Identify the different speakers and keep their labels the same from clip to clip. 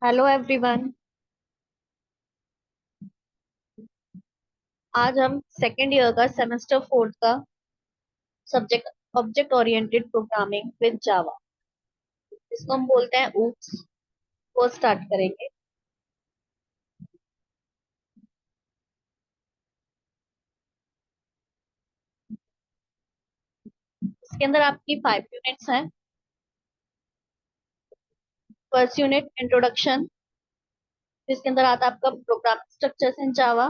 Speaker 1: Hello everyone. आज हम second year का सेमेस्टर फोर्थ का subject object oriented programming with Java, इसको हम बोलते हैं ऊप्स, वो स्टार्ट करेंगे। इसके अंदर आपकी 5 यूनिट्स हैं। फर्स्ट यूनिट इंट्रोडक्शन, जिसके अंदर आता है आपका programming structures in Java.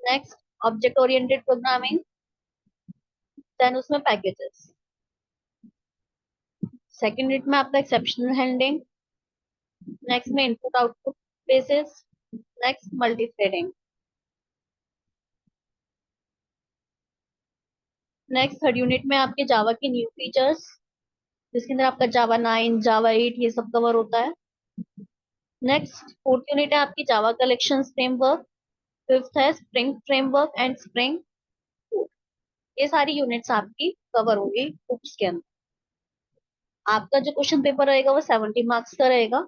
Speaker 1: Next object oriented programming, then उसमें पैकेजेस। सेकेंड यूनिट में आपका एक्सेप्शनल हैंडलिंग, नेक्स्ट में input output basis, next multi threading. Next third unit में आपके जावा की न्यू फीचर्स, जिसके अंदर आपका जावा 9 जावा 8 ये सब कवर होता है। नेक्स्ट फोर्थ यूनिट है आपकी जावा कलेक्शन फ्रेमवर्क। फिफ्थ है स्प्रिंग फ्रेमवर्क एंड स्प्रिंग। ये सारी यूनिट्स आपकी कवर होंगी बुक्स के अंदर। आपका जो क्वेश्चन पेपर रहेगा वो 70 मार्क्स का रहेगा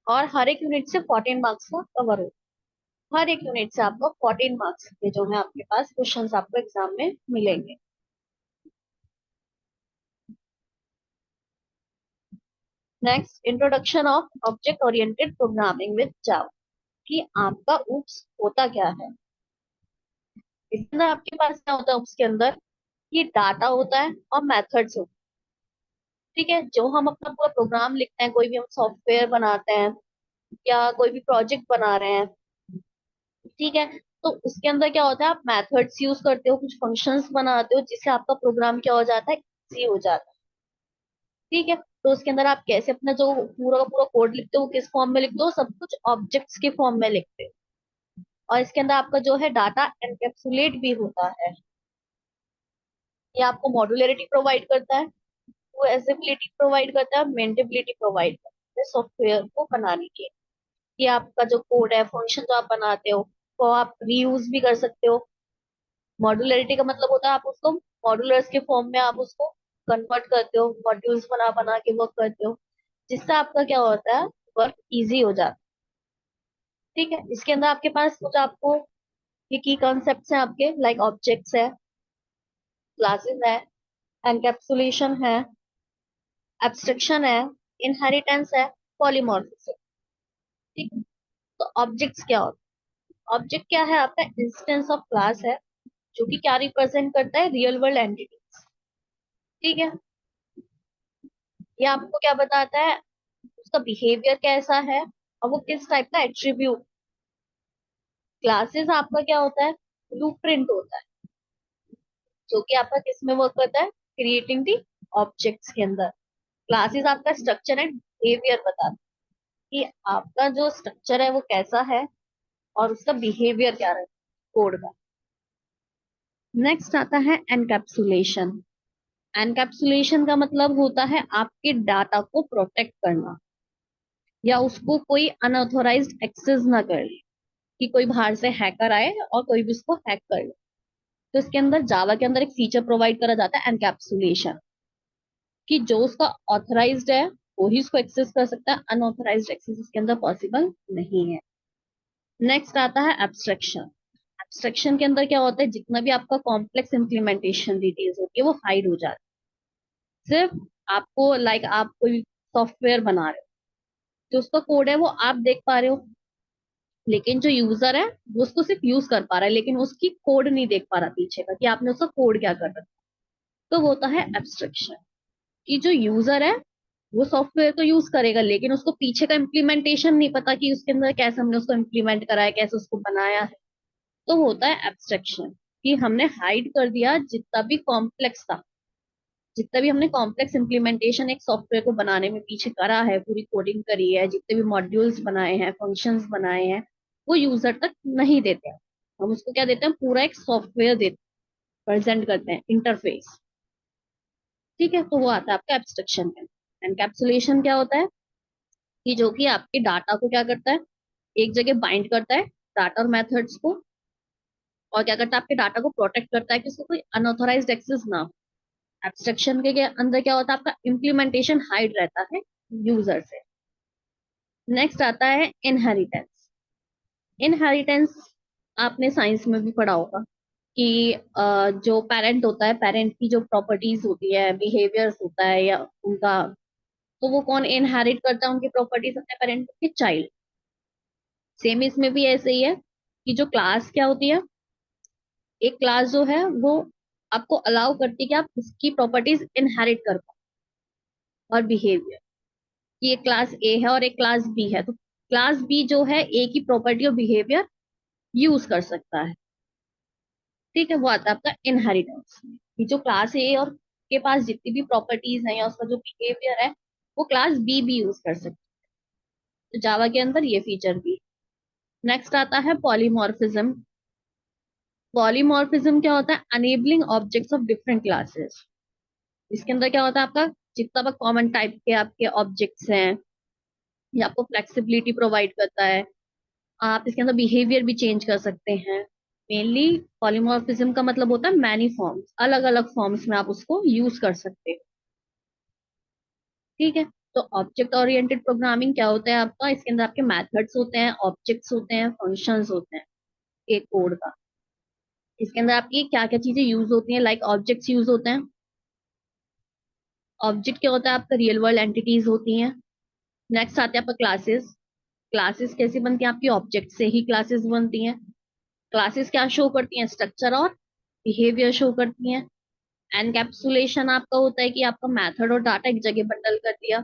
Speaker 1: और हर एक यूनिट से 14 मार्क्स का कवर होगा। हर एक यूनिट से आपको 14 मार्क्स के जो है आपके पास क्वेश्चंस आपको एग्जाम में मिलेंगे। Next introduction of object oriented programming with Java, कि आपका उप्स होता क्या है। इसके अंदर आपके पास क्या होता है उप्स के अंदर, ये डाटा होता है और मेथड्स होते हैं। ठीक है, जो हम अपना पूरा प्रोग्राम लिखते हैं, कोई भी हम सॉफ्टवेयर बनाते हैं या कोई भी प्रोजेक्ट बना रहे हैं, ठीक है, तो उसके अंदर क्या होता है, आप मेथड्स यूज करते हो, कुछ फंक्शंस बनाते हो, जिससे आपका प्रोग्राम क्या हो जाता है, इजी हो जाता है। ठीक है, तो उसके अंदर आप कैसे अपना जो पूरा का पूरा कोड लिखते हो वो किस फॉर्म में लिखते हो, सब कुछ ऑब्जेक्ट्स के फॉर्म में लिखते हो। और इसके अंदर आपका जो है डाटा एनकैप्सुलेट भी होता है। ये आपको मॉड्यूलरिटी प्रोवाइड करता है, वो एसेबिलिटी प्रोवाइड करता है, मेंटेबिलिटी प्रोवाइड करता है सॉफ्टवेयर को बनाने के। कि आपका जो कोड है, फंक्शन जो आप बनाते हो, वो आप रीयूज भी कर सकते हो। मॉड्यूलरिटी का मतलब होता है आप उसको मॉड्यूलर्स के फॉर्म में आप उसको कन्वर्ट करते हो, मॉड्यूल्स बना बना के वर्क करते हो, जिससे आपका क्या होता है, वर्क इजी हो जाता है। ठीक है, इसके अंदर आपके पास कुछ आपको ये की कॉन्सेप्ट्स हैं आपके, लाइक ऑब्जेक्ट्स है, क्लासेस है, एनकैप्सुलेशन है, एब्स्ट्रक्शन है, इनहेरिटेंस है, पॉलीमॉर्फिज्म। ठीक है, तो ऑब्जेक्ट्स क्या होता है, ऑब्जेक्ट क्या है, आपका इंस्टेंस ऑफ क्लास है, जो कि क्या रिप्रेजेंट करता है, रियल वर्ल्ड एंटिटीज। ठीक है, ये आपको क्या बताता है, उसका बिहेवियर कैसा है और वो किस टाइप का एट्रीब्यूट। क्लासेस आपका क्या होता है, ब्लूप्रिंट होता है, जो कि आपका किस में वर्क करता है, क्रिएटिंग दी ऑब्जेक्ट्स के अंदर। क्लासेस आपका स्ट्रक्चर एंड बिहेवियर बताता है कि आपका जो स्ट्रक्चर है वो कैसा है और उसका बिहेवियर क्या रहता है कोड का। नेक्स्ट आता है एनकैप्सुलेशन। एनकैप्सुलेशन का मतलब होता है आपके डाटा को प्रोटेक्ट करना, या उसको कोई अनऑथोराइज्ड एक्सेस ना कर ले, कि कोई बाहर से हैकर आए और कोई भी उसको हैक कर ले। तो इसके अंदर जावा के अंदर एक फीचर प्रोवाइड करा जाता है एनकैप्सुलेशन, कि जो उसका ऑथराइज्ड है वो ही उसको एक्सेस कर सकता है, अनऑथराइज्ड एक्सेस इसके अंदर पॉसिबल नहीं है। नेक्स्ट आता है एब्स्ट्रक्शन। एब्स्ट्रक्शन के अंदर क्या होता है, जितना भी आपका कॉम्प्लेक्स इम्प्लीमेंटेशन डिटेल्स होती है वो हाइड हो जाती है। सिर्फ आपको लाइक आप कोई सॉफ्टवेयर बना रहे हो, जो उसका कोड है वो आप देख पा रहे हो, लेकिन जो यूजर है वो उसको सिर्फ यूज कर पा रहा है, लेकिन उसकी कोड नहीं देख पा रहा पीछे का, कि आपने उसका कोड क्या कर रखा है। तो वो होता है एब्स्ट्रक्शन, कि जो यूजर है वो सॉफ्टवेयर को यूज करेगा, लेकिन उसको पीछे का इम्प्लीमेंटेशन नहीं पता कि उसके अंदर कैसे हमने उसको इम्प्लीमेंट करा है, कैसे उसको बनाया है। तो होता है एब्स्ट्रक्शन, कि हमने हाइड कर दिया जितना भी कॉम्प्लेक्स था, जितना भी हमने कॉम्प्लेक्स इम्प्लीमेंटेशन एक सॉफ्टवेयर को बनाने में पीछे करा है, पूरी कोडिंग करी है, जितने भी मॉड्यूल्स बनाए हैं, फंक्शंस बनाए हैं, वो यूजर तक नहीं देते हैं। हम उसको क्या देते हैं, पूरा एक सॉफ्टवेयर देते प्रेजेंट करते हैं, इंटरफेस। ठीक है, तो वो आता है आपका एब्स्ट्रक्शन में। एनकैप्सुलेशन क्या होता है, कि जो कि आपके डाटा को क्या करता है, एक जगह बाइंड करता है, डाटा और मेथड्स को, और क्या करता है, आपके डाटा को प्रोटेक्ट करता है कि उसको कोई अनऑथराइज्ड एक्सेस ना हो। एब्स्ट्रक्शन के अंदर क्या होता है, आपका इम्प्लीमेंटेशन हाइड रहता है यूजर से। नेक्स्ट आता है इनहेरिटेंस। इनहेरिटेंस आपने साइंस में भी पढ़ा होगा कि जो पेरेंट होता है, पेरेंट की जो प्रॉपर्टीज होती है, बिहेवियर्स होता है या उनका, तो वो कौन इनहेरिट करता है उनकी प्रॉपर्टीज? अपने पेरेंट के चाइल्ड। सेम इसमें भी ऐसे ही है कि जो क्लास क्या होती है, एक क्लास जो है वो आपको अलाउ करती है कि आप उसकी प्रॉपर्टीज इनहेरिट कर पाओ और बिहेवियर, कि एक क्लास ए है और एक क्लास बी है, तो क्लास बी जो है ए की प्रॉपर्टी और बिहेवियर यूज कर सकता है। ठीक है, वो आता है आपका इनहेरिटेंस। कि जो क्लास ए और के पास जितनी भी प्रॉपर्टीज हैं या उसका जो बिहेवियर है, वो क्लास बी भी यूज कर सकती है। तो जावा के अंदर ये फीचर भी। नेक्स्ट आता है पॉलीमॉर्फिज्म। पॉलीमॉर्फिज्म क्या होता है? Enabling objects of different classes. इसके अंदर क्या होता है आपका, जितना कॉमन टाइप के आपके ऑब्जेक्ट्स हैं, ये आपको फ्लेक्सिबिलिटी प्रोवाइड करता है। आप इसके अंदर बिहेवियर भी चेंज कर सकते हैं। मेनली पॉलीमॉर्फिज्म का मतलब होता है मैनी फॉर्म्स, अलग अलग फॉर्म्स में आप उसको यूज कर सकते हो। ठीक है, तो ऑब्जेक्ट ओरिएंटेड प्रोग्रामिंग क्या होता है आपका? इसके अंदर आपके मेथड्स होते हैं, ऑब्जेक्ट्स होते हैं, फंक्शंस होते हैं एक कोड का। इसके अंदर आपकी क्या क्या चीजें यूज होती हैं? लाइक ऑब्जेक्ट्स यूज होते हैं। ऑब्जेक्ट क्या होता है आपका? रियल वर्ल्ड एंटिटीज होती हैं। नेक्स्ट आते हैं आपका क्लासेस। क्लासेस कैसे बनती हैं आपकी? ऑब्जेक्ट से ही क्लासेस बनती हैं। क्लासेस क्या शो करती हैं? स्ट्रक्चर और बिहेवियर शो करती हैं। एनकैप्सुलेशन आपका होता है कि आपका मेथड और डाटा एक जगह बंडल कर दिया,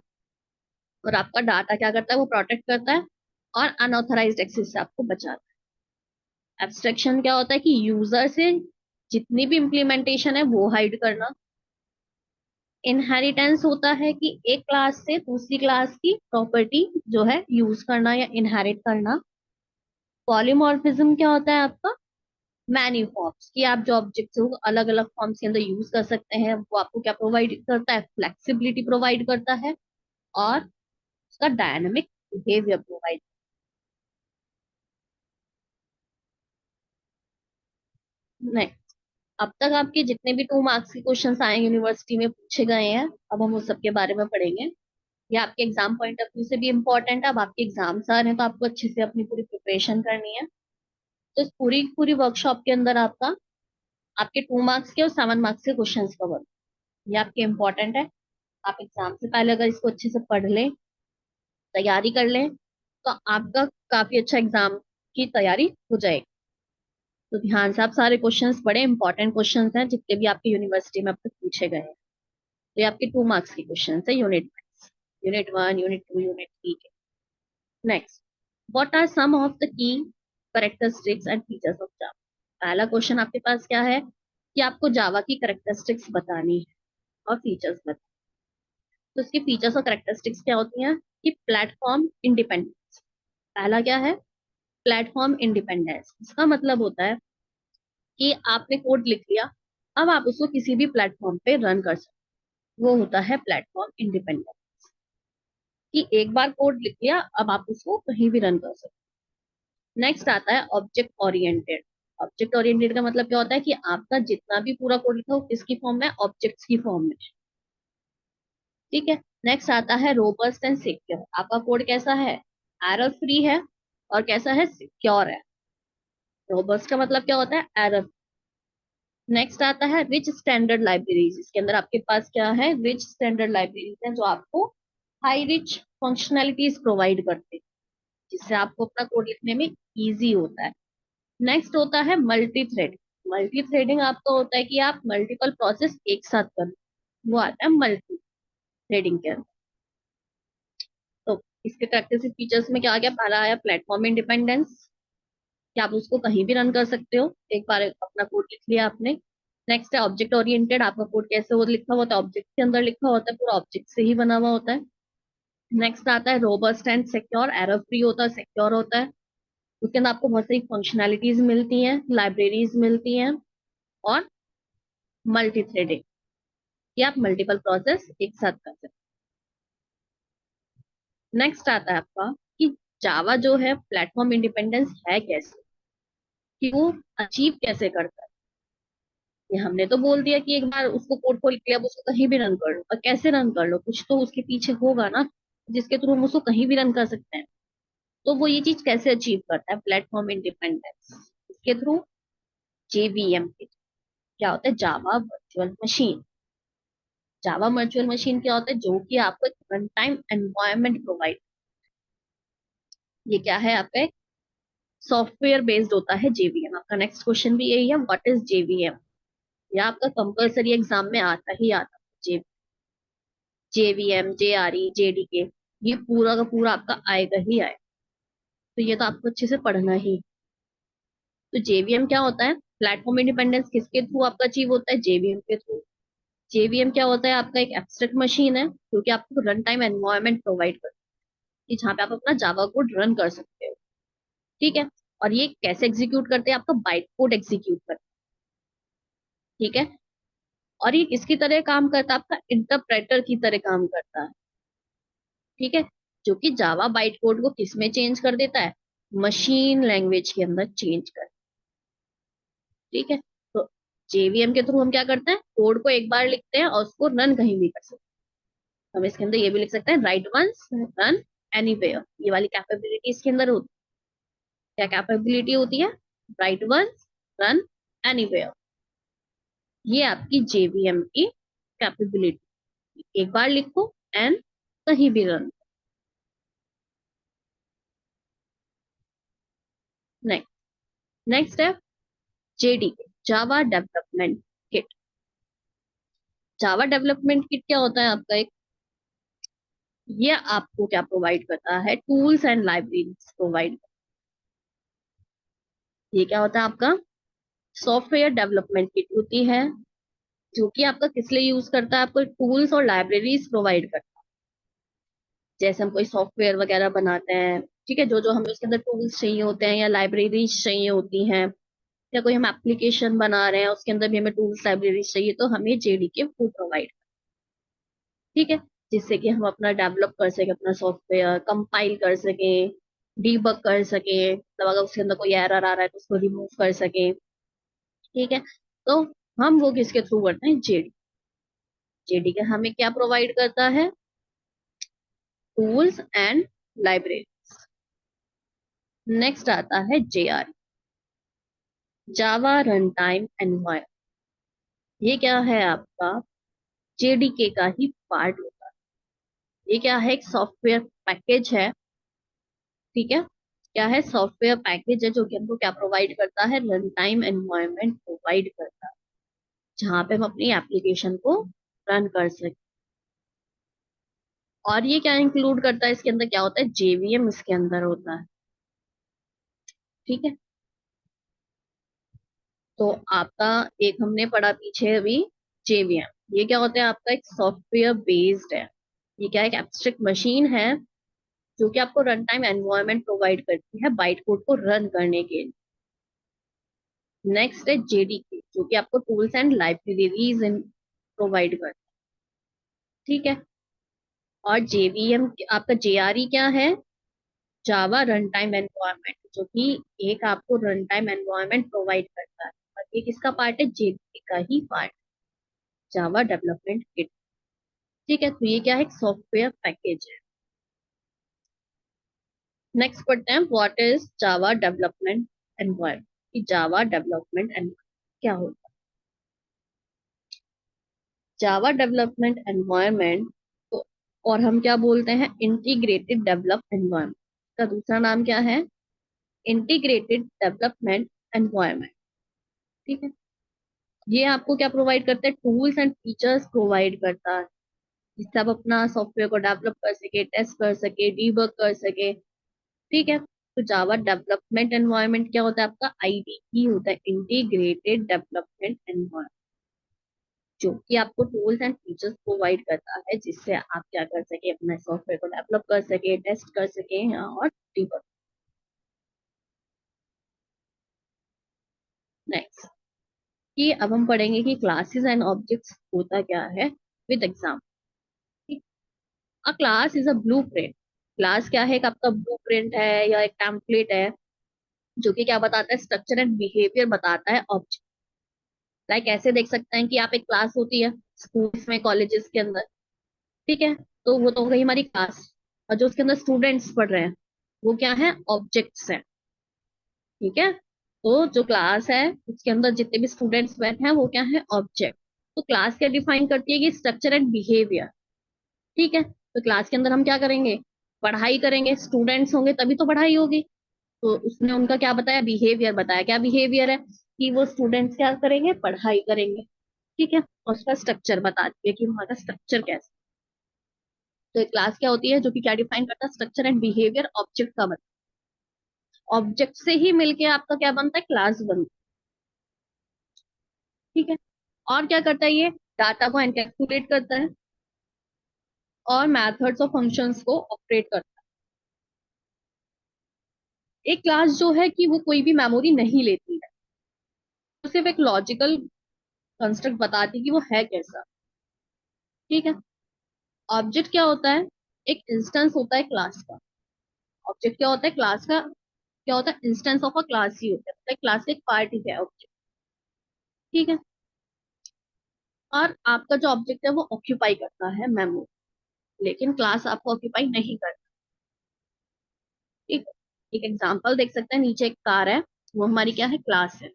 Speaker 1: और आपका डाटा क्या करता है? वो प्रोटेक्ट करता है और अनऑथराइज्ड एक्सेस से आपको बचाता है। एब्स्ट्रैक्शन क्या होता है? कि यूजर से जितनी भी इम्प्लीमेंटेशन है वो हाइड करना। इनहेरिटेंस होता है कि एक क्लास से दूसरी क्लास की प्रॉपर्टी जो है यूज करना या इनहेरिट करना। पॉलीमॉर्फिज्म क्या होता है आपका? मैनी फॉर्म्स, कि आप जो ऑब्जेक्ट्स हो अलग अलग फॉर्म्स के अंदर यूज कर सकते हैं। वो आपको क्या प्रोवाइड करता है? फ्लेक्सिबिलिटी प्रोवाइड करता है और उसका डायनामिक बिहेवियर प्रोवाइड। नेक्स्ट, अब तक आपके जितने भी 2 मार्क्स के क्वेश्चंस आए यूनिवर्सिटी में पूछे गए हैं, अब हम उस सब के बारे में पढ़ेंगे। ये आपके एग्जाम पॉइंट ऑफ व्यू से भी इम्पोर्टेंट है। अब आपके एग्जाम्स आ रहे हैं तो आपको अच्छे से अपनी पूरी प्रिपरेशन करनी है। तो इस पूरी पूरी वर्कशॉप के अंदर आपका आपके 2 मार्क्स के और 7 मार्क्स के क्वेश्चन कवर, ये आपके इम्पोर्टेंट है। आप एग्जाम से पहले अगर इसको अच्छे से पढ़ लें, तैयारी कर लें, तो आपका काफी अच्छा एग्जाम की तैयारी हो जाएगी। तो ध्यान से आप सारे क्वेश्चंस, बड़े इंपॉर्टेंट क्वेश्चंस हैं जितने भी आपकी यूनिवर्सिटी में अब तक पूछे गए हैं। तो ये आपके 2 मार्क्स के क्वेश्चन है, unit wise, unit 1, unit 2, unit 3 के। Next, what are some of the key characteristics and features of Java? पहला क्वेश्चन आपके पास क्या है कि आपको जावा की कैरेक्टरिस्टिक्स बतानी है और फीचर्स बतानी। तो उसकी फीचर्स और कैरेक्टरिस्टिक्स क्या होती हैं? कि प्लेटफॉर्म इंडिपेंडेंस। पहला क्या है? Platform independence. इसका मतलब होता है कि आपने कोड लिख लिया, अब आप उसको किसी भी प्लेटफॉर्म पे रन कर सकते। वो होता है प्लेटफॉर्म इंडिपेंडेंस, कि एक बार कोड लिख लिया, अब आप उसको कहीं भी रन कर सकते। नेक्स्ट आता है ऑब्जेक्ट ओरिएंटेड। ऑब्जेक्ट ओरिएंटेड का मतलब क्या होता है? कि आपका जितना भी पूरा कोड लिखा हो किसकी फॉर्म में? ऑब्जेक्ट्स की फॉर्म में। ठीक है। नेक्स्ट आता है रोबस्ट एंड सिक्योर। आपका कोड कैसा है? एरर फ्री है और कैसा है? सिक्योर है। रोबस्ट का मतलब क्या होता है? एरर। नेक्स्ट आता है रिच स्टैंडर्ड लाइब्रेरीज। इसके अंदर आपके पास क्या है? रिच स्टैंडर्ड लाइब्रेरीज हैं जो आपको हाई रिच फंक्शनैलिटीज प्रोवाइड करते हैं, जिससे आपको अपना कोड लिखने में इजी होता है। नेक्स्ट होता है मल्टी थ्रेड। मल्टी थ्रेडिंग आपका होता है कि आप मल्टीपल प्रोसेस एक साथ कर, वो आता है मल्टी थ्रेडिंग के अंदर। तो इसके प्रैक्टिस फीचर्स में क्या आ गया? पहला आया प्लेटफॉर्म इंडिपेंडेंस, कि आप उसको कहीं भी रन कर सकते हो, एक बार अपना कोड लिख लिया आपने। नेक्स्ट है ऑब्जेक्ट ओरिएंटेड। आपका कोड कैसे वो लिखा हुआ होता है? ऑब्जेक्ट के अंदर लिखा होता है, पूरा ऑब्जेक्ट से ही बना हुआ होता है। नेक्स्ट आता है robust and secure. Error free होता है, सिक्योर होता है। उसके अंदर आपको बहुत सारी फंक्शनैलिटीज मिलती हैं, लाइब्रेरीज मिलती हैं, और मल्टी थ्रेडिंग, कि आप मल्टीपल प्रोसेस एक साथ कर सकते हैं। नेक्स्ट आता है आपका कि जावा जो है प्लेटफॉर्म इंडिपेंडेंस है कैसे, कि वो अचीव कैसे करता है। ये हमने तो बोल दिया कि एक बार उसको कोड को लिख लिया, अब उसको कहीं भी रन कर लो। और कैसे रन कर लो? कुछ तो उसके पीछे होगा ना जिसके थ्रू हम उसको कहीं भी रन कर सकते हैं। तो वो ये चीज कैसे अचीव करता है, प्लेटफॉर्म इंडिपेंडेंस, इसके थ्रू, जेवीएम के, क्या होता है, Java virtual machine. Java virtual machine क्या होता है, जो कि आपको एक रन टाइम एनवायरनमेंट प्रोवाइड, ये क्या है आपका एक सॉफ्टवेयर बेस्ड होता है जेवीएम। आपका नेक्स्ट क्वेश्चन भी यही है, व्हाट इज जेवीएम, या आपका कंपलसरी एग्जाम में आता ही आता है, जेवीएम, जेआरई, जेडीके, ये पूरा का पूरा आपका आएगा ही आएगा। तो ये तो आपको अच्छे से पढ़ना ही। तो जेवीएम क्या होता है, प्लेटफॉर्म इंडिपेंडेंस किसके थ्रू आपका अचीव होता है, जेवीएम के थ्रू। जेवीएम क्या होता है, आपका एक एब्स्ट्रैक्ट मशीन है जो कि आपको रन टाइम एनवायरनमेंट प्रोवाइड करता है, जहाँ पे आप अपना जावा कोड रन कर सकते हो। ठीक है। और ये कैसे एग्जीक्यूट करते हैं, आपका बाइट कोड एग्जीक्यूट करते हैं। ठीक है। और ये किसकी तरह काम करता है, आपका इंटरप्रेटर की तरह काम करता है। ठीक है। जो कि जावा बाइट कोड को किस में चेंज कर देता है, मशीन लैंग्वेज के अंदर चेंज कर। ठीक है। तो जेवीएम के थ्रू हम क्या करते हैं, कोड को एक बार लिखते हैं और उसको रन कहीं भी कर सकते हैं। हम इसके अंदर ये भी लिख सकते हैं, राइट वंस रन एनीवेयर, ये वाली कैपेबिलिटी इसके अंदर होती है। क्या कैपेबिलिटी होती है, राइट वंस रन एनीवेयर, ये आपकी जेवीएम की कैपेबिलिटी, एक बार लिखो एंड कहीं भी रन। नेक्स्ट, नेक्स्ट है JDK, Java development kit. Java development kit क्या होता है आपका एक, ये आपको क्या प्रोवाइड करता है, टूल्स एंड लाइब्रेरीज प्रोवाइड। ये क्या होता है आपका सॉफ्टवेयर डेवलपमेंट किट होती है, जो कि आपका किस लिए यूज करता है, आपको टूल्स और लाइब्रेरीज प्रोवाइड करता है। जैसे हम कोई सॉफ्टवेयर वगैरह बनाते हैं, ठीक है, जो जो हमें उसके अंदर टूल्स चाहिए होते हैं या लाइब्रेरीज चाहिए होती हैं, या कोई हम एप्लीकेशन बना रहे हैं उसके अंदर भी हमें टूल्स लाइब्रेरीज चाहिए, तो हमें जेडीके वो प्रोवाइड। ठीक है। जिससे कि हम अपना डेवलप कर सके, अपना सॉफ्टवेयर कंपाइल कर सके, डीबग कर सके, मतलब अगर उसके अंदर कोई एरर आ रहा है तो उसको रिमूव कर सके। ठीक है। तो हम वो किसके थ्रू करते हैं, जेडी। जेडी का हमें क्या प्रोवाइड करता है, टूल्स एंड लाइब्रेरी। नेक्स्ट आता है जेआर, जावा रन टाइम एनवायरनमेंट। ये क्या है आपका जेडीके का ही पार्ट होता है। ये क्या है, एक सॉफ्टवेयर पैकेज है। ठीक है। क्या है, सॉफ्टवेयर पैकेज है जो कि हमको क्या प्रोवाइड करता है, रन टाइम एनवायरनमेंट प्रोवाइड करता है, जहाँ पे हम अपनी एप्लीकेशन को रन कर सकें। और ये क्या इंक्लूड करता है, इसके अंदर क्या होता है, जेवीएम इसके अंदर होता है। ठीक है। तो आपका एक हमने पढ़ा पीछे अभी, जेवीएम, ये क्या होता है, आपका एक सॉफ्टवेयर बेस्ड है। ये क्या है, एक एब्स्ट्रैक्ट मशीन है जो कि आपको रन टाइम एनवायरनमेंट प्रोवाइड करती है बाइट कोड को रन करने के लिए। नेक्स्ट है जेडीके, जो कि आपको टूल्स एंड लाइब्रेरीज प्रोवाइड करता है। ठीक है। और जेवीएम आपका जेआरई क्या है, जावा रन टाइम एनवायरनमेंट, जो कि एक आपको रन टाइम एनवायरनमेंट प्रोवाइड करता है। और ये किसका पार्ट है, जेडीके का ही पार्ट, जावा डेवलपमेंट किट। ठीक है। तो ये क्या है, एक सॉफ्टवेयर पैकेज है। नेक्स्ट पढ़ते हैं, what is Java development environment. Java development environment क्या होता है, जावा डेवलपमेंट एनवायरनमेंट तो, और हम क्या बोलते हैं, इंटीग्रेटेड डेवलप एनवायरनमेंट का दूसरा नाम क्या है, इंटीग्रेटेड डेवलपमेंट एनवायरनमेंट। ठीक है। ये आपको क्या प्रोवाइड करता है, टूल्स एंड फीचर्स प्रोवाइड करता है, जिससे आप अपना सॉफ्टवेयर को डेवलप कर सके, टेस्ट कर सके, डीबग कर सके। ठीक है। तो जावा डेवलपमेंट एनवायरनमेंट क्या होता है, आपका आईडीई होता है, इंटीग्रेटेड डेवलपमेंट एनवायरनमेंट, जो कि आपको टूल्स एंड फीचर्स प्रोवाइड करता है, जिससे आप क्या कर सके, अपने सॉफ्टवेयर को डेवलप कर सके, टेस्ट कर सके और डीबग। नेक्स्ट, कि अब हम पढ़ेंगे कि क्लासेस एंड ऑब्जेक्ट्स होता क्या है with exam. A class is a blueprint, class क्या है, एक आपका ब्लूप्रिंट है या एक टेम्पलेट है, जो कि क्या बताता है, स्ट्रक्चर एंड बिहेवियर बताता है ऑब्जेक्ट। लाइक ऐसे देख सकते हैं कि आप, एक क्लास होती है स्कूल्स में, कॉलेजेस के अंदर। ठीक है। तो वो तो हो गई हमारी क्लास, और जो उसके अंदर स्टूडेंट्स पढ़ रहे हैं, वो क्या है, ऑब्जेक्ट्स है। ठीक है, तो जो क्लास है उसके अंदर जितने भी स्टूडेंट्स बैठे हैं वो क्या है, ऑब्जेक्ट। तो क्लास क्या डिफाइन करती है कि स्ट्रक्चर एंड बिहेवियर। ठीक है, तो क्लास के अंदर हम क्या करेंगे, पढ़ाई करेंगे, स्टूडेंट्स होंगे तभी तो पढ़ाई होगी। तो उसने उनका क्या बताया, बिहेवियर बताया। क्या बिहेवियर है, कि वो स्टूडेंट्स क्या करेंगे, पढ़ाई करेंगे। ठीक है, और उसका स्ट्रक्चर बता दिया कि वहां का स्ट्रक्चर कैसा। तो एक क्लास क्या होती है, जो कि क्या डिफाइन करता है, स्ट्रक्चर एंड बिहेवियर ऑब्जेक्ट का बनता है। ऑब्जेक्ट से ही मिलके आपका क्या बनता है, क्लास बनता है। ठीक है, और क्या करता है ये, डाटा को एनकैप्सुलेट करता है और मेथड्स और फंक्शंस को ऑपरेट करता है। एक क्लास जो है कि वो कोई भी मेमोरी नहीं लेती है, तो सिर्फ एक लॉजिकल कंस्ट्रक्ट बताती है कि वो है कैसा। ठीक है, ऑब्जेक्ट क्या होता है, एक इंस्टेंस होता है क्लास का। ऑब्जेक्ट क्या होता है, क्लास का क्या होता है, इंस्टेंस ऑफ अ क्लास ही होता है, मतलब क्लास का एक पार्ट ही है ऑब्जेक्ट। ठीक है, और आपका जो ऑब्जेक्ट है वो ऑक्यूपाई करता है मेमोरी, लेकिन क्लास आपको ऑक्यूपाई नहीं करता। ठीक, एक एग्जांपल देख सकते हैं, नीचे एक कार है, वो हमारी क्या है, क्लास है।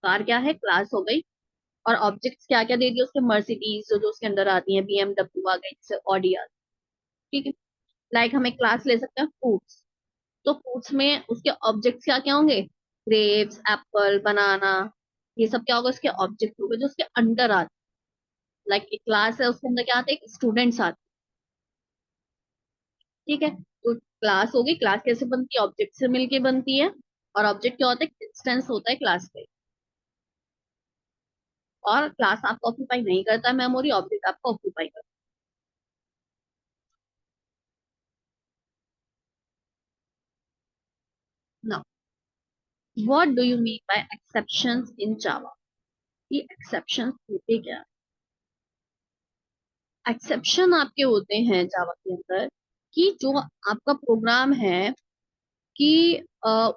Speaker 1: कार क्या है, क्लास हो गई। और ऑब्जेक्ट्स क्या क्या दे दिए उसके, मर्सिडीज जो जो उसके अंदर आती है, बीएमडब्ल्यू आ गई, जैसे ऑडी आ गई। ठीक है, लाइक हम एक क्लास ले सकते हैं, फ्रूट्स। तो फ्रूट्स में उसके ऑब्जेक्ट्स क्या क्या होंगे, ग्रेप्स, एप्पल, बनाना। ये सब क्या होगा, उसके ऑब्जेक्ट होंगे जो उसके अंडर आते। लाइक एक क्लास है, उसके अंदर क्या आते हैं, स्टूडेंट्स आते हैं। ठीक है, तो क्लास होगी, क्लास कैसे बनती है, ऑब्जेक्ट से मिलके बनती है। और ऑब्जेक्ट क्या होता है, इंस्टेंस होता है क्लास पे। और क्लास आपको ऑक्यूपाई नहीं करता मेमोरी, ऑब्जेक्ट आपको ऑक्यूपाई करता है। Now what do you mean by exceptions in Java. ये एक्सेप्शंस होते क्या, एक्सेप्शन आपके होते हैं जावा के अंदर, कि जो आपका प्रोग्राम है, कि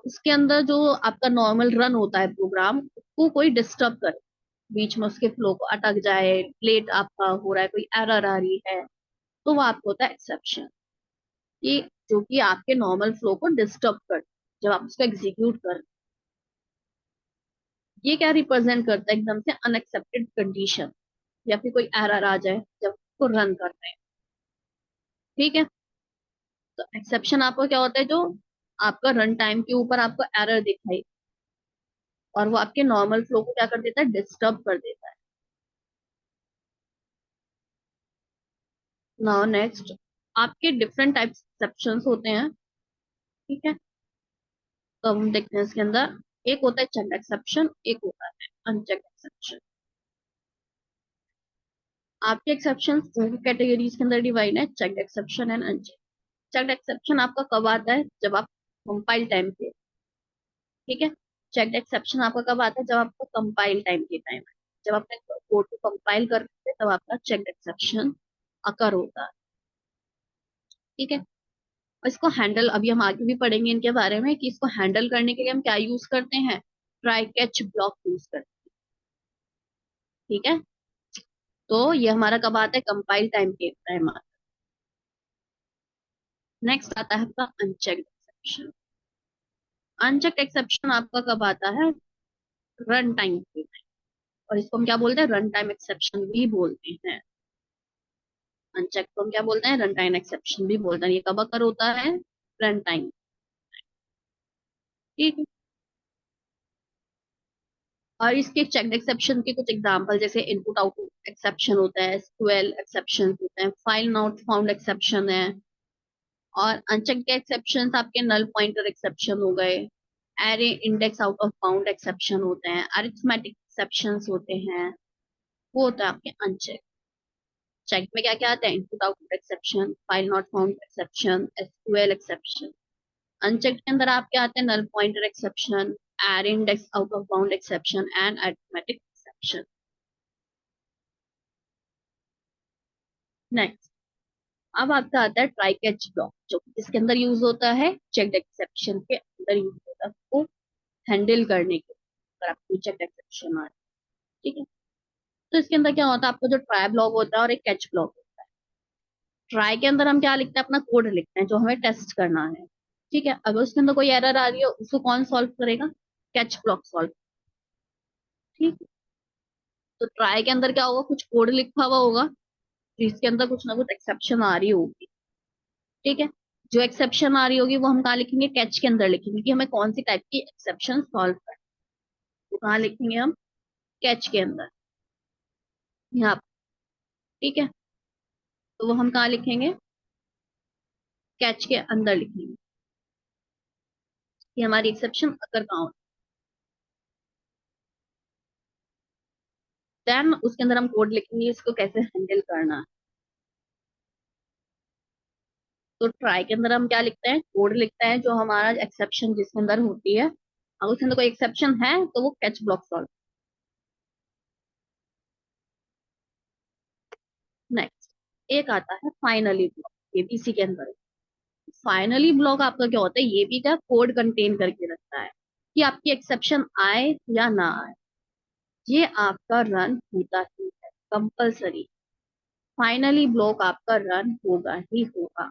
Speaker 1: उसके अंदर जो आपका नॉर्मल रन होता है प्रोग्राम, उसको कोई डिस्टर्ब करे, बीच में उसके फ्लो को अटक जाए, लेट आपका हो रहा है, कोई एरर आ रही है, तो वो आपको होता है एक्सेप्शन। कि जो कि आपके नॉर्मल फ्लो को डिस्टर्ब कर, जब आप उसको एग्जीक्यूट कर, ये क्या रिप्रेजेंट करता है, एकदम से अनएक्सेप्टेड कंडीशन या फिर कोई एरर आ जाए जब उसको रन कर रहे हैं। ठीक है, तो एक्सेप्शन आपको क्या होता है, जो आपका रन टाइम के ऊपर आपको एरर दिखाई, और वो आपके नॉर्मल फ्लो को क्या कर देता है, डिस्टर्ब कर देता है। नाउ नेक्स्ट, आपके डिफरेंट टाइप्स एक्सेप्शंस होते हैं। ठीक है, तो हम देखते हैं इसके अंदर, एक होता है चेक एक्सेप्शन, एक होता है अनचेक एक्सेप्शन। आपके एक्सेप्शन दो कैटेगरीज के अंदर डिवाइड है, check exception and uncheck. Check exception आपका कब आता है, जब आप कंपाइल टाइम पे। ठीक है, चेक एक्सेप्शन आपका कब आता है, जब आपको कंपाइल टाइम के टाइम, जब आपने कोड को कंपाइल करते हैं तब आपका चेक एक्सेप्शन अकर होता है। ठीक है, और इसको हैंडल, अभी हम आगे भी पढ़ेंगे इनके बारे में, कि इसको हैंडल करने के लिए हम क्या यूज करते हैं, ट्राई कैच ब्लॉक यूज करते हैं। ठीक है, तो ये हमारा कब आता है, कंपाइल टाइम के टाइम आता है। नेक्स्ट आता है आपका अनचेक्ड एक्सेप्शन। अनचेक्ड एक्सेप्शन आपका कब आता है, रन टाइम पे। और इसको हम क्या बोलते हैं, रन टाइम एक्सेप्शन भी बोलते हैं। अनचेक को हम क्या बोलते हैं, रन टाइम एक्सेप्शन भी बोलते हैं। ये कब अकर होता है, रन टाइम। ठीक है, और इसके चेक्ड एक्सेप्शन के कुछ एग्जांपल, जैसे इनपुट आउटपुट एक्सेप्शन होता है, एसक्यूएल एक्सेप्शन होते हैं, फाइल नॉट फाउंड एक्सेप्शन है। और अनचेक्ड के एक्सेप्शन आपके नल पॉइंटर एक्सेप्शन हो गए, array index out of bound exception होते हैं, अरिथमेटिक एक्सेप्शन होते हैं। वो होता है आपके अनचेक। चेक में क्या क्या आता है, input output exception, file not found exception, SQL exception. Uncheck के अंदर आपके आते हैं null pointer exception, array index out of bound exception and arithmetic exception. Next, अब आपका आता है ट्राई कैच ब्लॉक, जो कि इसके अंदर यूज होता है, चेक्ड एक्सेप्शन के अंदर यूज होता है, उसको हैंडल करने के लिए, अगर आपको चेक्ड एक्सेप्शन आ रहा है। ठीक है, तो इसके अंदर क्या होता है, आपको जो ट्राई ब्लॉक होता है और एक कैच ब्लॉक होता है। ट्राई के अंदर हम क्या लिखते हैं, अपना कोड लिखते हैं जो हमें टेस्ट करना है। ठीक है, अगर उसके अंदर कोई एरर आ रही है उसको कौन सॉल्व करेगा? Catch block solve. ठीक है, तो ट्राई के अंदर क्या होगा, कुछ कोड लिखा हुआ होगा जिसके अंदर कुछ ना कुछ एक्सेप्शन आ रही होगी। ठीक है, जो एक्सेप्शन आ रही होगी वो हम कहाँ लिखेंगे? कैच के अंदर लिखेंगे कि हमें कौन सी टाइप की एक्सेप्शन सॉल्व करनी है। तो कहाँ लिखेंगे हम? कैच के अंदर, यहाँ पे। ठीक है, तो वो हम कहाँ लिखेंगे? कैच के अंदर लिखेंगे कि हमारी एक्सेप्शन अगर कहाँ हो। देन उसके अंदर हम कोड लिखेंगे इसको कैसे हैंडल करना है। तो ट्राई के अंदर हम क्या लिखते हैं? कोड लिखते हैं जो हमारा एक्सेप्शन जिसके अंदर होती है, अगर उसके अंदर कोई एक्सेप्शन है तो वो कैच ब्लॉक सॉल्व। नेक्स्ट एक आता है फाइनली ब्लॉक, ये भी इसी के अंदर है। फाइनली ब्लॉक आपका क्या होता है? ये भी क्या कोड कंटेन करके रखता है कि आपकी एक्सेप्शन आए या ना आए, ये आपका रन होता ही है कंपलसरी। फाइनली ब्लॉक आपका रन होगा ही होगा।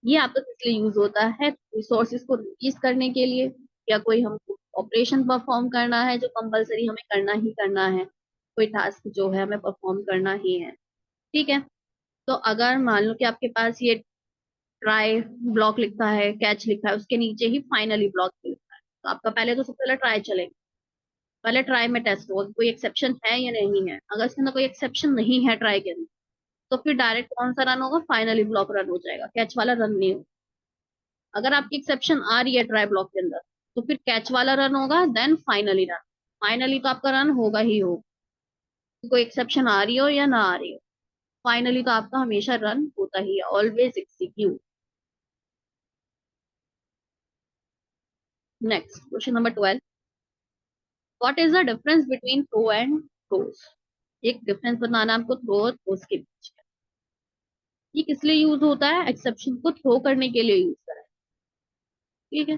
Speaker 1: ये आपका किस लिए यूज होता है? रिसोर्सेज को रिलीज करने के लिए, या कोई हमको ऑपरेशन परफॉर्म करना है जो कंपलसरी हमें करना ही करना है, कोई टास्क जो है हमें परफॉर्म करना ही है। ठीक है, तो अगर मान लो कि आपके पास ये ट्राई ब्लॉक लिखा है, कैच लिखा है, उसके नीचे ही फाइनली ब्लॉक लिखा है, तो आपका पहले तो सबसे पहले ट्राई चलेगा। पहले ट्राई में टेस्ट होगा कि कोई एक्सेप्शन है या नहीं है। अगर इसके अंदर कोई एक्सेप्शन नहीं है ट्राई के अंदर, तो फिर डायरेक्ट कौन सा रन होगा? फाइनली ब्लॉक रन हो जाएगा, कैच वाला रन नहीं होगा। अगर आपकी एक्सेप्शन आ रही है ट्राई ब्लॉक के अंदर, तो फिर कैच वाला रन होगा, देन फाइनली रन। फाइनली तो आपका रन होगा ही होगा, कोई एक्सेप्शन आ रही हो या ना आ रही हो। फाइनली तो आपका हमेशा रन होता ही है, always execute. Next question number 12, what is the difference between throw and throws? एक डिफरेंस बताना है आपको थ्रो और थ्रोस के बीच में। ये किस लिए यूज होता है? एक्सेप्शन को थ्रो करने के लिए यूज करा है। ठीक है,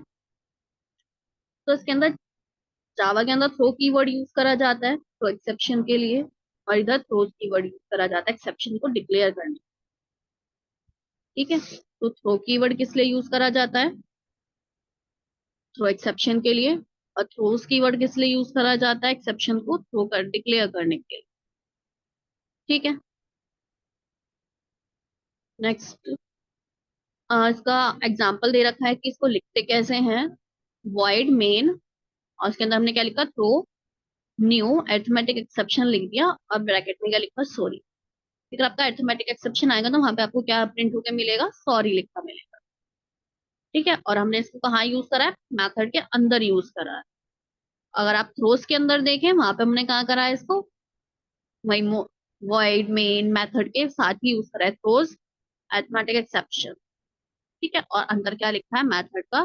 Speaker 1: तो इसके अंदर जावा के अंदर थ्रो कीवर्ड यूज करा जाता है तो एक्सेप्शन के लिए, और इधर थ्रोज कीवर्ड यूज करा जाता है एक्सेप्शन को डिक्लेयर करने। ठीक है, तो थ्रो कीवर्ड किस लिए यूज करा जाता है? थ्रो एक्सेप्शन के लिए। और थ्रोज कीवर्ड किस लिए यूज करा जाता है? एक्सेप्शन को थ्रो कर डिक्लेयर करने के लिए। ठीक है, नेक्स्ट इसका एग्जाम्पल दे रखा है कि इसको लिखते कैसे हैं। वॉइड मेन, और उसके अंदर हमने क्या लिखा? थ्रो न्यू अरिथमेटिक एक्सेप्शन लिख दिया, और ब्रैकेट में क्या लिखा? सॉरी। फिर आपका अरिथमेटिक एक्सेप्शन आएगा तो वहां पे आपको क्या प्रिंट होकर मिलेगा? सॉरी लिखा मिलेगा। ठीक है, और हमने इसको कहाँ यूज करा है? मैथड के अंदर यूज करा है। अगर आप थ्रोस के अंदर देखें, वहां पे हमने कहा करा है इसको? वही वॉइड मेन मेथड के साथ ही यूज करा है थ्रोस अरिथमेटिक एक्सेप्शन। ठीक है, और अंदर क्या लिखा है? मैथड का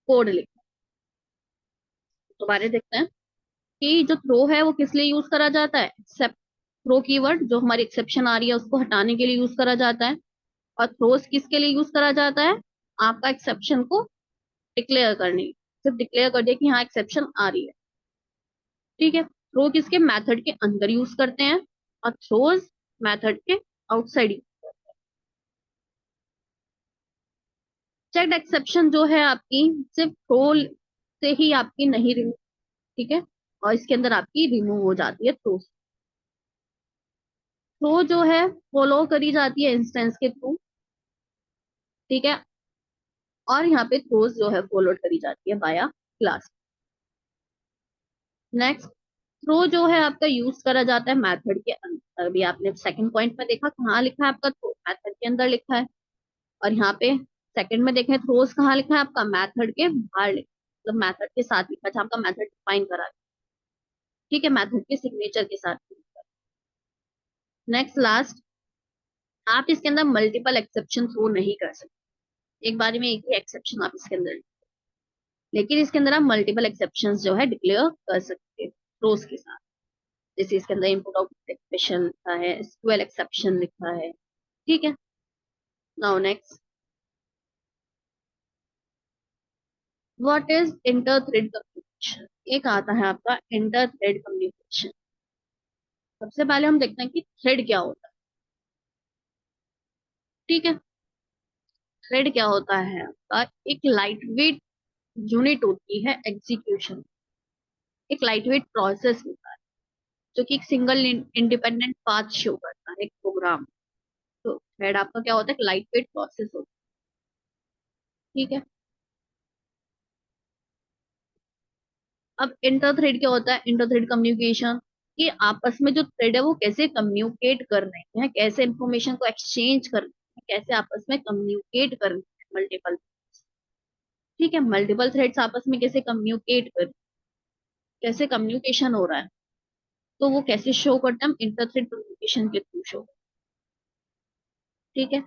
Speaker 1: कोड लिखा है। दोबारा देखते हैं कि जो थ्रो है वो किस लिए यूज करा जाता है? एक्सेप्ट, थ्रो कीवर्ड जो हमारी एक्सेप्शन आ रही है उसको हटाने के लिए यूज करा जाता है। और थ्रोस किसके लिए यूज करा जाता है? आपका एक्सेप्शन को डिक्लेयर करने, सिर्फ डिक्लेयर कर दिया कि हाँ एक्सेप्शन आ रही है। ठीक है, थ्रो किसके? मेथड के अंदर यूज करते हैं, और थ्रोज मेथड के आउटसाइड। चेक्ड एक्सेप्शन जो है आपकी, सिर्फ थ्रो से ही आपकी नहीं रिमूव। ठीक है, और इसके अंदर आपकी रिमूव हो जाती है थ्रो। थ्रो जो है फॉलो करी जाती है इंस्टेंस के थ्रू। ठीक है, और यहाँ पे थ्रोज जो है फॉलो करी जाती है बाया क्लास। नेक्स्ट, थ्रो जो है आपका यूज करा जाता है मेथड के अंदर। अभी आपने सेकंड पॉइंट में देखा कहाँ लिखा है आपका? थ्रो मेथड के अंदर लिखा है। और यहाँ पे सेकंड में देखें थ्रोज कहाँ लिखा है आपका? मेथड के बाहर लिखा है, मतलब मेथड के साथ लिखा है जहाँ आपका मेथड डिफाइन करा है। ठीक है, मेथड के सिग्नेचर के साथ। नेक्स्ट लास्ट, आप इसके अंदर मल्टीपल एक्सेप्शन थ्रो नहीं कर सकते। एक बार में एक ही एक्सेप्शन आप इसके अंदर, लेकिन इसके अंदर आप मल्टीपल एक्सेप्शन जो है डिक्लेयर कर सकते हैं थ्रोज के साथ। जैसे इसके अंदर इनपुट आउटपुट एक्सप्रेशन लिखा है, एसक्यूएल एक्सेप्शन लिखा है। ठीक है, now next, what is inter thread communication? एक आता है आपका इंटर थ्रेड कम्युनिकेशन। सबसे पहले हम देखते हैं कि थ्रेड क्या होता है। ठीक है, थ्रेड क्या होता है आपका, एक लाइट वेट यूनिट होती है एग्जीक्यूशन, एक लाइट वेट प्रोसेस होता है जो कि एक सिंगल इंडिपेंडेंट पाथ शो करता है एक प्रोग्राम। तो थ्रेड आपका क्या होता है, एक लाइट वेट प्रोसेस होता है, ठीक है। अब इंटर थ्रेड क्या होता है, इंटर थ्रेड कम्युनिकेशन, कि आपस में जो थ्रेड है वो कैसे कम्युनिकेट कर रहे हैं, कैसे इंफॉर्मेशन को एक्सचेंज कर रहे हैं, कैसे आपस में कम्युनिकेट कर रहे हैं मल्टीपल, ठीक है, मल्टीपल थ्रेड्स आपस में कैसे कम्युनिकेट कर, कैसे कम्युनिकेशन हो रहा है, तो वो कैसे शो करता है, हम इंटर थ्रेड कम्युनिकेशन के थ्रू शो, ठीक है।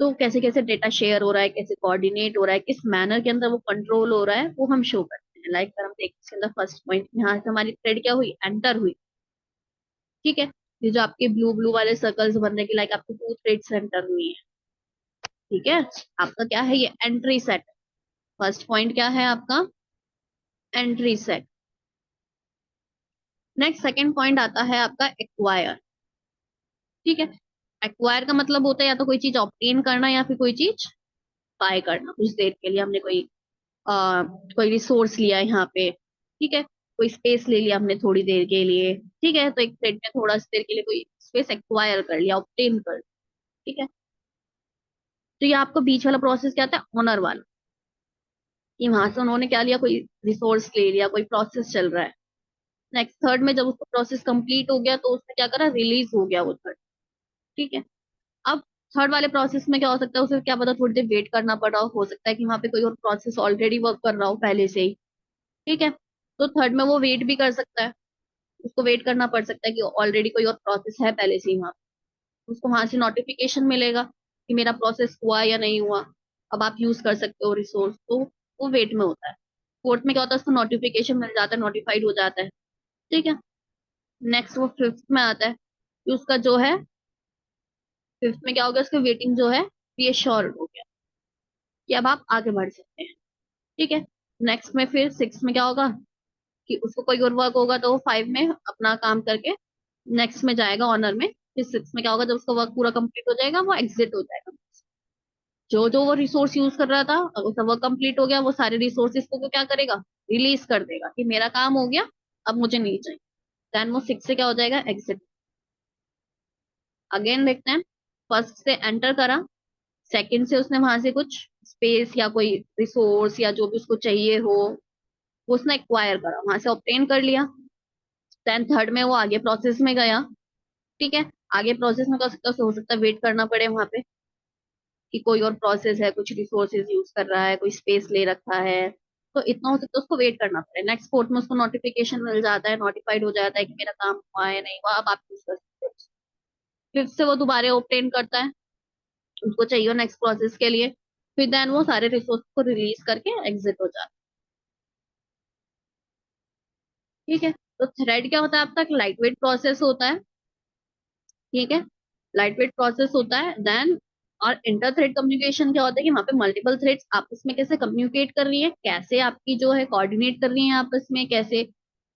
Speaker 1: तो कैसे कैसे डेटा शेयर हो रहा है, कैसे कोऑर्डिनेट हो रहा है, किस मैनर के अंदर वो कंट्रोल हो रहा है, वो हम शो करते हैं। लाइक अगर हम देखते हैं इसके अंदर फर्स्ट पॉइंट, यहाँ से हमारी थ्रेड क्या हुई, एंटर हुई, ठीक है। ये जो आपके ब्लू ब्लू वाले सर्कल्स बन रहे हैं, लाइक आपकी टू थ्रेड्स एंटर हुई है, ठीक है। आपका क्या है, ये एंट्री सेट, फर्स्ट पॉइंट क्या है आपका, entry set. Next second point आता है आपका एक्वायर, ठीक है। एक्वायर का मतलब होता है या तो कोई चीज ऑब्टेन करना या फिर कोई चीज बाय करना, कुछ देर के लिए हमने कोई रिसोर्स लिया यहाँ पे, ठीक है, कोई स्पेस ले लिया हमने थोड़ी देर के लिए, ठीक है, तो एक थ्रेड में थोड़ा सी देर के लिए कोई स्पेस एक्वायर कर लिया, ऑब्टेन कर, ठीक है। तो ये आपको बीच वाला प्रोसेस क्या आता है, ओनर वाला, कि वहां से उन्होंने क्या लिया, कोई रिसोर्स ले लिया, कोई प्रोसेस चल रहा है। नेक्स्ट थर्ड में जब उसका प्रोसेस कंप्लीट हो गया तो उसने क्या करा, रिलीज हो गया वो थर्ड, ठीक है। अब थर्ड वाले प्रोसेस में क्या हो सकता है, उसे क्या पता थोड़ी देर वेट करना पड़ा हो सकता है कि वहां पे कोई और प्रोसेस ऑलरेडी वर्क कर रहा हो पहले से ही, ठीक है। तो थर्ड में वो वेट भी कर सकता है, उसको वेट करना पड़ सकता है कि ऑलरेडी कोई और प्रोसेस है पहले से ही वहां, उसको वहां से नोटिफिकेशन मिलेगा कि मेरा प्रोसेस हुआ या नहीं हुआ, अब आप यूज कर सकते हो रिसोर्स, तो वो वेट में होता है। फोर्थ में क्या होता है, उसको नोटिफिकेशन मिल जाता है, नोटिफाइड हो जाता है, ठीक है। नेक्स्ट वो फिफ्थ में आता है कि उसका जो है, फिफ्थ में क्या हो गया, उसका वेटिंग जो है रीअश्योर हो गया कि अब आप आगे बढ़ सकते हैं, ठीक है। नेक्स्ट में फिर सिक्स में क्या होगा, कि उसको कोई और वर्क होगा तो वो फाइव में अपना काम करके नेक्स्ट में जाएगा ऑनर में, फिर सिक्स में क्या होगा, जब उसका वर्क पूरा कंप्लीट हो जाएगा वो एग्जिट हो जाएगा। जो जो वो रिसोर्स यूज कर रहा था, अगर उसका वर्क कंप्लीट हो गया, वो सारे रिसोर्सेज को क्या करेगा, रिलीज कर देगा कि मेरा काम हो गया, अब मुझे नहीं चाहिए। देन वो सिक्स से क्या हो जाएगा, एग्जिट। अगेन देखते हैं, फर्स्ट से एंटर करा, सेकंड से उसने वहां से कुछ स्पेस या कोई रिसोर्स या जो भी उसको चाहिए हो वो उसने एक्वायर करा, वहां से ऑब्टेन कर लिया। देन थर्ड में वो आगे प्रोसेस में गया, ठीक है। आगे प्रोसेस में हो सकता है वेट करना पड़े वहां पे कि कोई और प्रोसेस है, कुछ रिसोर्सेज यूज कर रहा है, कोई स्पेस ले रखा है, तो इतना हो सकता है उसको वेट करना पड़े। नेक्स्ट फोर्थ में उसको नोटिफिकेशन मिल जाता है, नोटिफाइड हो जाता है कि मेरा काम हुआ है नहीं हुआ, अब आप यूज कर सकते हो। फिफ्थ से वो दोबारा ऑब्टेन करता है, उसको चाहिए नेक्स्ट प्रोसेस के लिए, फिर देन वो सारे रिसोर्स को रिलीज करके एग्जिट हो जाता है, ठीक है। तो थ्रेड क्या होता है आपका, लाइट वेट प्रोसेस होता है, ठीक है, लाइट वेट प्रोसेस होता है। देन और इंटर थ्रेड कम्युनिकेशन क्या होता है कि वहां पे मल्टीपल थ्रेड्स आपस में कैसे कम्युनिकेट कर रही है, कैसे आपकी जो है कोऑर्डिनेट कर रही है आपस में, कैसे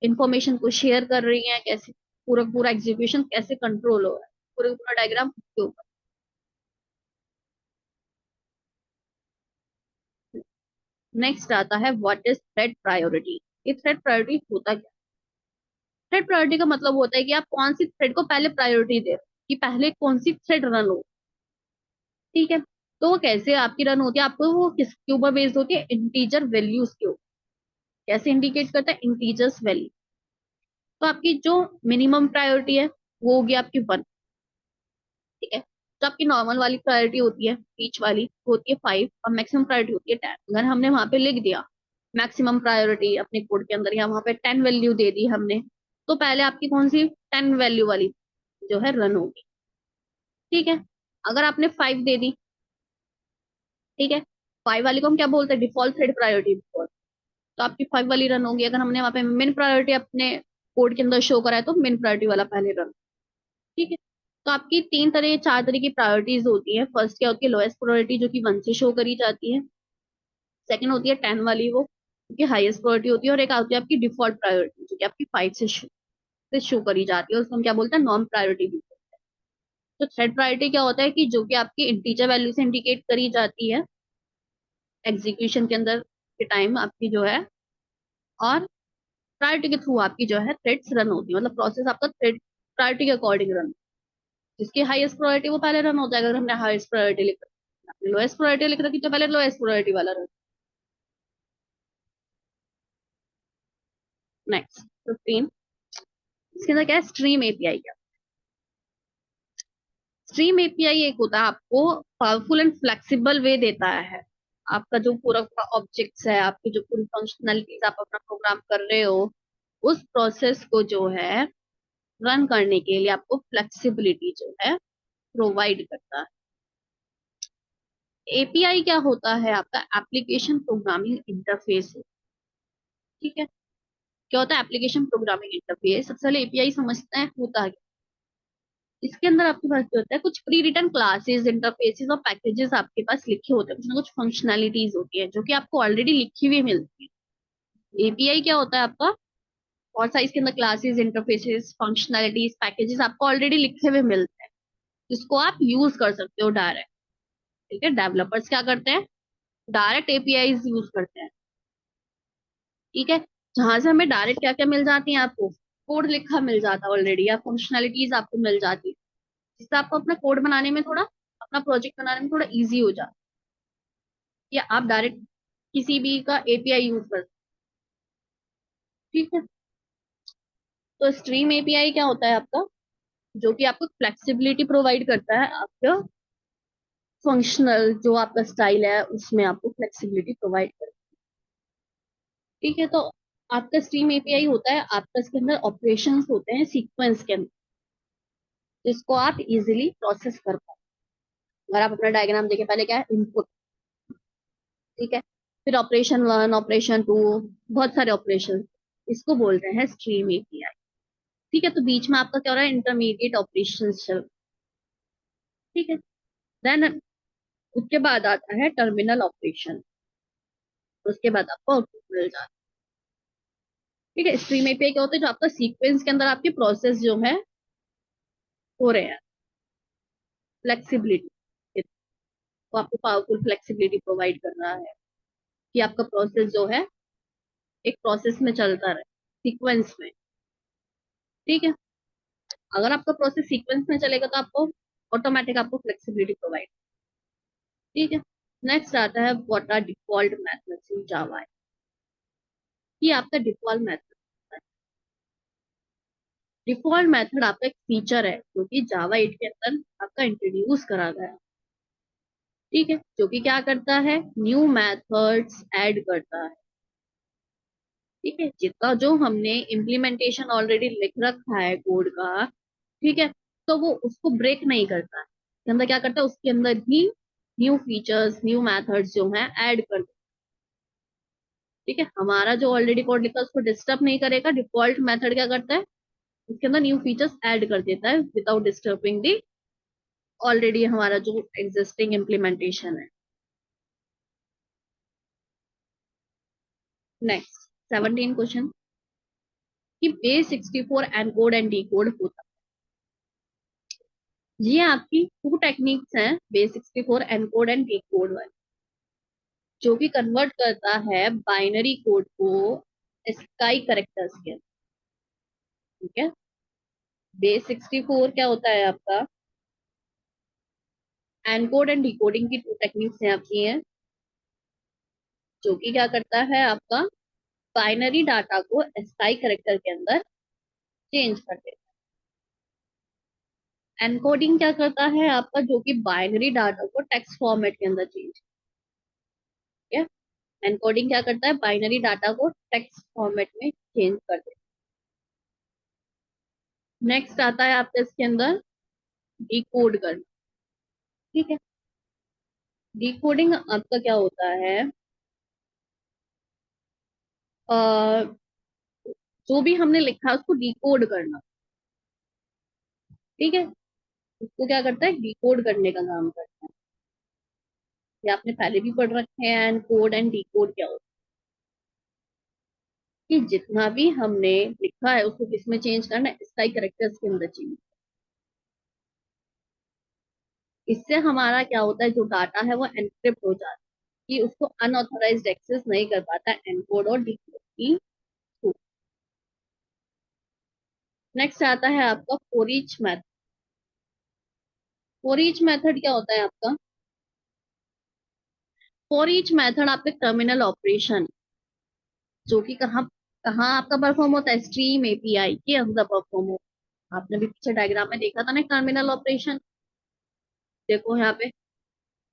Speaker 1: इंफॉर्मेशन को शेयर कर रही है, कैसे पूरा पूरा एग्जीक्यूशन कैसे कंट्रोल हो रहा है, पूरा पूरा डायग्राम उसके ऊपर। नेक्स्ट आता है व्हाट इज थ्रेड प्रायोरिटी। ये थ्रेड प्रायोरिटी होता क्या, थ्रेड प्रायोरिटी का मतलब होता है कि आप कौन सी थ्रेड को पहले प्रायोरिटी दे रहे हो, कि पहले कौन सी थ्रेड रन हो, ठीक है। तो वो कैसे आपकी रन होती है, आपको वो किसके ऊपर बेस्ड होती है, इंटीजर वैल्यूज के ऊपर। कैसे इंडिकेट करता है, इंटीजर्स वैल्यू। तो आपकी जो मिनिमम प्रायोरिटी है वो होगी आपकी वन, ठीक है। तो आपकी नॉर्मल वाली प्रायोरिटी होती है, बीच वाली होती है फाइव, और मैक्सिमम प्रायोरिटी होती है टेन। अगर हमने वहां पे लिख दिया मैक्सिमम प्रायोरिटी अपने कोड के अंदर, या वहां पे टेन वैल्यू दे दी हमने, तो पहले आपकी कौन सी टेन वैल्यू वाली जो है रन होगी, ठीक है। अगर आपने फाइव दे दी, ठीक है, फाइव वाली को हम क्या बोलते हैं, डिफॉल्ट थ्रेड प्रायोरिटी, तो आपकी फाइव वाली रन होगी। अगर हमने वहां पे मिन प्रायोरिटी अपने कोड के अंदर शो करा है तो मिन प्रायोरिटी वाला पहले रन, ठीक है। तो आपकी तीन तरह चार तरह की प्रायोरिटीज होती है। फर्स्ट क्या होती है, लोएस्ट प्रायोरिटी, जो कि वन से शो करी जाती है। सेकंड होती है टेन वाली, वो जो हाईएस्ट प्रायोरिटी होती है। और एक आती है आपकी डिफॉल्ट प्रायोरिटी, जो कि आपकी फाइव से शो करी जाती है, उसको हम क्या बोलते हैं, नॉन प्रायोरिटी भी बोलते हैं। तो थ्रेड प्रायोरिटी क्या होता है कि जो कि आपकी इंटीजर वैल्यू से इंडिकेट करी जाती है एग्जीक्यूशन के अंदर के टाइम आपकी जो है, और प्रायोरिटी के थ्रू आपकी जो है थ्रेड्स रन होती है, मतलब प्रोसेस आपका थ्रेड प्रायोरिटी के अकॉर्डिंग रन, जिसकी हाईएस्ट प्रायोरिटी वो पहले रन होता है। अगर हमने हाईएस्ट प्रायोरिटी लिख रखी, लोएस्ट प्रायोरिटी लिख रखी, तो पहले लोएस्ट प्रायोरिटी वाला रन। नेक्स्ट 15, इसके अंदर क्या है, स्ट्रीम एपीआई। क्या स्ट्रीम एपीआई एक होता है, आपको पावरफुल एंड फ्लेक्सिबल वे देता है। आपका जो पूरा ऑब्जेक्ट्स है, आपकी जो पूरी फंक्शनलिटीज आप अपना प्रोग्राम कर रहे हो, उस प्रोसेस को जो है रन करने के लिए आपको फ्लेक्सिबिलिटी जो है प्रोवाइड करता है। एपीआई क्या होता है, आपका एप्लीकेशन प्रोग्रामिंग इंटरफेस। ठीक है, क्या होता है एप्लीकेशन प्रोग्रामिंग इंटरफेस? सबसे पहले एपीआई समझते हैं होता है क्या। इसके अंदर आपके पास क्या होता है, कुछ प्री रिटन क्लासेस, इंटरफेसेस और पैकेजेस आपके पास लिखे होते हैं, कुछ ना कुछ फंक्शनैलिटीज होती है जो कि आपको ऑलरेडी लिखी हुई मिलती है। एपीआई क्या होता है आपका, और साइज के अंदर क्लासेस, इंटरफेसेस, फंक्शनैलिटीज, पैकेजेस आपको ऑलरेडी लिखे हुए मिलते हैं, जिसको आप यूज कर सकते हो डायरेक्ट। ठीक है, डेवलपर्स क्या करते हैं, डायरेक्ट एपीआई यूज करते हैं। ठीक है, जहां से हमें डायरेक्ट क्या क्या मिल जाती है, आपको कोड लिखा मिल जाता है ऑलरेडी, या फंक्शनैलिटीज आपको मिल जाती है, जिससे आपको अपना कोड बनाने में थोड़ा, अपना प्रोजेक्ट बनाने में थोड़ा इजी हो जाता है, या आप डायरेक्ट किसी भी का एपीआई यूज कर सकते हैं। ठीक है, तो स्ट्रीम एपीआई क्या होता है आपका, जो कि आपको फ्लेक्सिबिलिटी प्रोवाइड करता है, आपका फंक्शनल जो आपका स्टाइल है उसमें आपको फ्लेक्सिबिलिटी प्रोवाइड करता है। ठीक है, तो आपका स्ट्रीम एपीआई होता है, आपका इसके अंदर ऑपरेशंस होते हैं सीक्वेंस के अंदर, जिसको आप इजीली प्रोसेस कर पाओ। अगर आप अपना डायग्राम देखें, पहले क्या है, इनपुट। ठीक है, फिर ऑपरेशन वन, ऑपरेशन टू, बहुत सारे ऑपरेशन, इसको बोल रहे हैं स्ट्रीम एपीआई। ठीक है, तो बीच में आपका क्या हो रहा है, इंटरमीडिएट ऑपरेशन चल। ठीक है, देन उसके बाद आता है टर्मिनल ऑपरेशन, उसके बाद आपको आउटपुट मिल जाता है। ठीक है, स्ट्रीम एपीआई क्या होता है, जो आपका सीक्वेंस के अंदर आपके प्रोसेस जो है हो रहे हैं, फ्लेक्सिबिलिटी, वो आपको पावरफुल फ्लेक्सिबिलिटी प्रोवाइड कर रहा है कि आपका प्रोसेस जो है एक प्रोसेस में चलता रहे, सीक्वेंस में। ठीक है, अगर आपका प्रोसेस सीक्वेंस में चलेगा तो आपको ऑटोमेटिक आपको फ्लेक्सिबिलिटी प्रोवाइड। ठीक है, नेक्स्ट आता है what are default methods in Java. ये आपका डिफॉल्ट मेथड, डिफॉल्ट मेथड आपका एक फीचर है जो कि जावा 8 के अंदर आपका इंट्रोड्यूस करा गया है। ठीक है, जो कि क्या करता है, न्यू मेथड्स ऐड करता है। ठीक है, जितना जो हमने इम्प्लीमेंटेशन ऑलरेडी लिख रखा है कोड का, ठीक है, तो वो उसको ब्रेक नहीं करता है, उसके अंदर क्या करता है, उसके अंदर ही न्यू फीचर्स, न्यू मेथड्स जो है ऐड कर देता है। ठीक है, हमारा जो ऑलरेडी कोड लिखा है उसको डिस्टर्ब नहीं करेगा, डिफॉल्ट मेथड क्या करता है, उसके अंदर न्यू फीचर्स ऐड कर देता है विदाउट डिस्टर्बिंग दी ऑलरेडी हमारा जो एग्जिस्टिंग इम्प्लीमेंटेशन है। नेक्स्ट 17 क्वेश्चन, कि बेस 64 एनकोड एंड डिकोड होता है। ये आपकी टू टेक्निक्स हैं, बेस 64 एनकोड एंड डिकोड वाली, जो कि कन्वर्ट करता है बाइनरी कोड को स्काई करेक्टर्स के। ठीक है, बेस 64 क्या होता है आपका, एनकोड एंड डिकोडिंग की टू टेक्निक्स हैं आपकी हैं, जो कि क्या करता है, आपका बाइनरी डाटा को स्काई करेक्टर के अंदर चेंज कर देता है। एनकोडिंग क्या करता है आपका, जो कि बाइनरी डाटा को टेक्स्ट फॉर्मेट के अंदर चेंज। ठीक है, एनकोडिंग क्या करता है, बाइनरी डाटा को टेक्स्ट फॉर्मेट में चेंज कर देता है। नेक्स्ट आता है आपका इसके अंदर डिकोड करना। ठीक है, डिकोडिंग आपका क्या होता है, अ, जो भी हमने लिखा है उसको डिकोड करना। ठीक है, उसको क्या करता है, डिकोड करने का काम करता है। ये आपने पहले भी पढ़ रखे हैं, एनकोड एंड डिकोड क्या होता है, कि जितना भी हमने लिखा है उसको किसमें चेंज करना है, स्काई करेक्टर्स के अंदर चेंज। इससे हमारा क्या होता है, जो डाटा है वो एनक्रिप्ट हो जाता है, कि उसको अनऑथराइज्ड एक्सेस नहीं कर पाता एनकोड और डिकोड की थ्रू। नेक्स्ट आता है आपका for each method. For each method क्या होता है आपका? फॉर ईच मेथड आपके टर्मिनल ऑपरेशन, जो कि कहाँ कहाँ आपका परफॉर्म होता है, स्ट्रीम एपीआई के अंदर परफॉर्म होता है। आपने भी पीछे डायग्राम में देखा था ना टर्मिनल ऑपरेशन। देखो यहाँ पे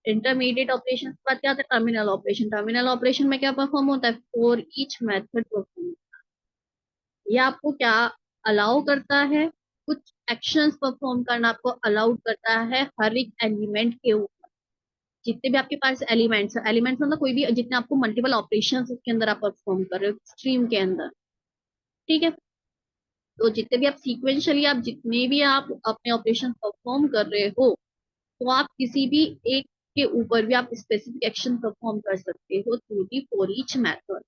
Speaker 1: इंटरमीडिएट ऑपरेशन के बाद क्या होता है, टर्मिनल ऑपरेशन। टर्मिनल ऑपरेशन में क्या परफॉर्म होता है, फॉर ईच मेथड परफॉर्म। ये आपको क्या अलाउ करता है, कुछ एक्शंस परफॉर्म करना आपको अलाउड करता है हर एक एलिमेंट के ऊपर। जितने भी आपके पास एलिमेंट्स मतलब कोई भी, जितने आपको मल्टीपल ऑपरेशंस उसके अंदर आप परफॉर्म कर रहे हो स्ट्रीम के अंदर। ठीक है, तो जितने भी आप सीक्वेंशियली, आप जितने भी आप अपने ऑपरेशन परफॉर्म कर रहे हो, तो आप किसी भी एक के ऊपर भी आप स्पेसिफिक एक्शन परफॉर्म कर सकते हो through the for each method.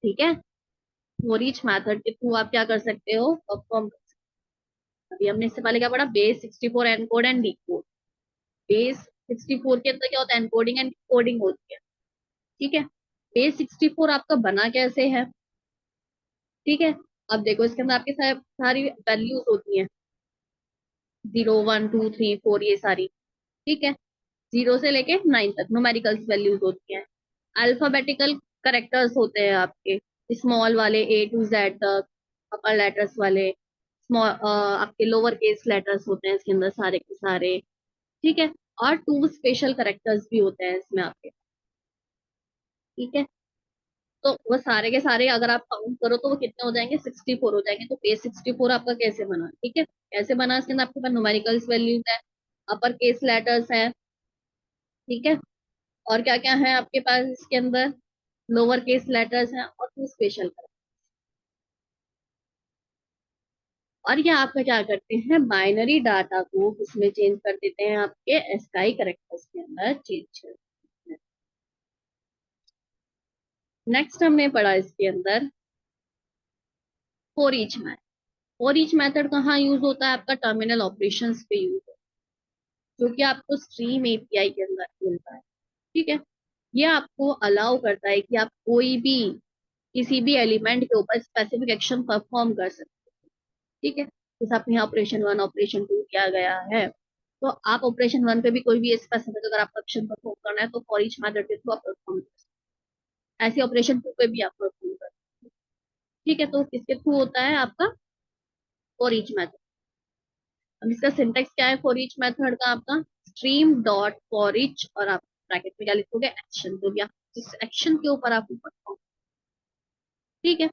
Speaker 1: ठीक है, फॉर ईच मेथड के थ्रू आप क्या कर सकते हो, परफॉर्म। अभी हमने इससे पहले क्या पढ़ा, base 64 encode and decode. Base 64 के अंदर क्या होता है, एनकोडिंग एंड डिकोडिंग होती है। ठीक है, बेस 64 आपका बना कैसे है? ठीक है, अब देखो इसके अंदर आपकी सारी वैल्यूज होती हैं, 0 1 2 3 4, ये सारी। ठीक है, 0 से लेके 9 तक न्यूमेरिकल्स वैल्यूज होती हैं। अल्फाबेटिकल करेक्टर्स होते हैं आपके, स्मॉल वाले A to Z तक, अपर लेटर्स वाले, स्मॉल आपके लोअर केस लेटर्स होते हैं इसके अंदर सारे के सारे। ठीक है, और 2 स्पेशल करेक्टर्स भी होते हैं इसमें आपके। ठीक है, तो वो सारे के सारे अगर आप काउंट करो तो वो कितने हो जाएंगे, 64 हो जाएंगे। तो बेस 64 आपका कैसे बना? ठीक है, कैसे बना, इसके अंदर आपके पास न्यूमेरिकल्स वैल्यूज है, अपर केस लेटर्स है। ठीक है, और क्या क्या है आपके पास इसके अंदर, लोअर केस लेटर्स हैं और 2 स्पेशल। और ये आपका क्या करते हैं, बाइनरी डाटा को उसमें चेंज कर देते हैं, आपके एस्काई करेक्टर्स के अंदर चेंज कर देते हैं। नेक्स्ट हमने पढ़ा इसके अंदर for each method. For each method कहाँ यूज होता है, आपका टर्मिनल ऑपरेशंस पे यूज होता है, जो कि आपको स्ट्रीम एपीआई के अंदर मिलता है। ठीक है, ये आपको अलाउ करता है कि आप कोई भी किसी भी एलिमेंट के ऊपर स्पेसिफिक एक्शन परफॉर्म कर सकते हैं। ठीक है, जैसे आपने यहाँ ऑपरेशन 1 ऑपरेशन 2 किया गया है, तो आप ऑपरेशन 1 पे भी कोई भी स्पेसिफिक अगर आपको एक्शन परफॉर्म करना है तो फॉर ईच मेथड के थ्रू आप परफॉर्म कर सकते हैं। ऐसे ऑपरेशन 2 पे भी आप परफॉर्म कर सकते हैं। ठीक है, तो किसके थ्रू होता है आपका, फॉर ईच मेथड। अब इसका सिंटेक्स क्या है फॉर ईच मेथड का, आपका स्ट्रीम डॉट फॉर ईच, और आप ब्रैकेट में क्या लिखोगे, एक्शन, जो भी आप जिस एक्शन के ऊपर आप परफॉर्म। ठीक है,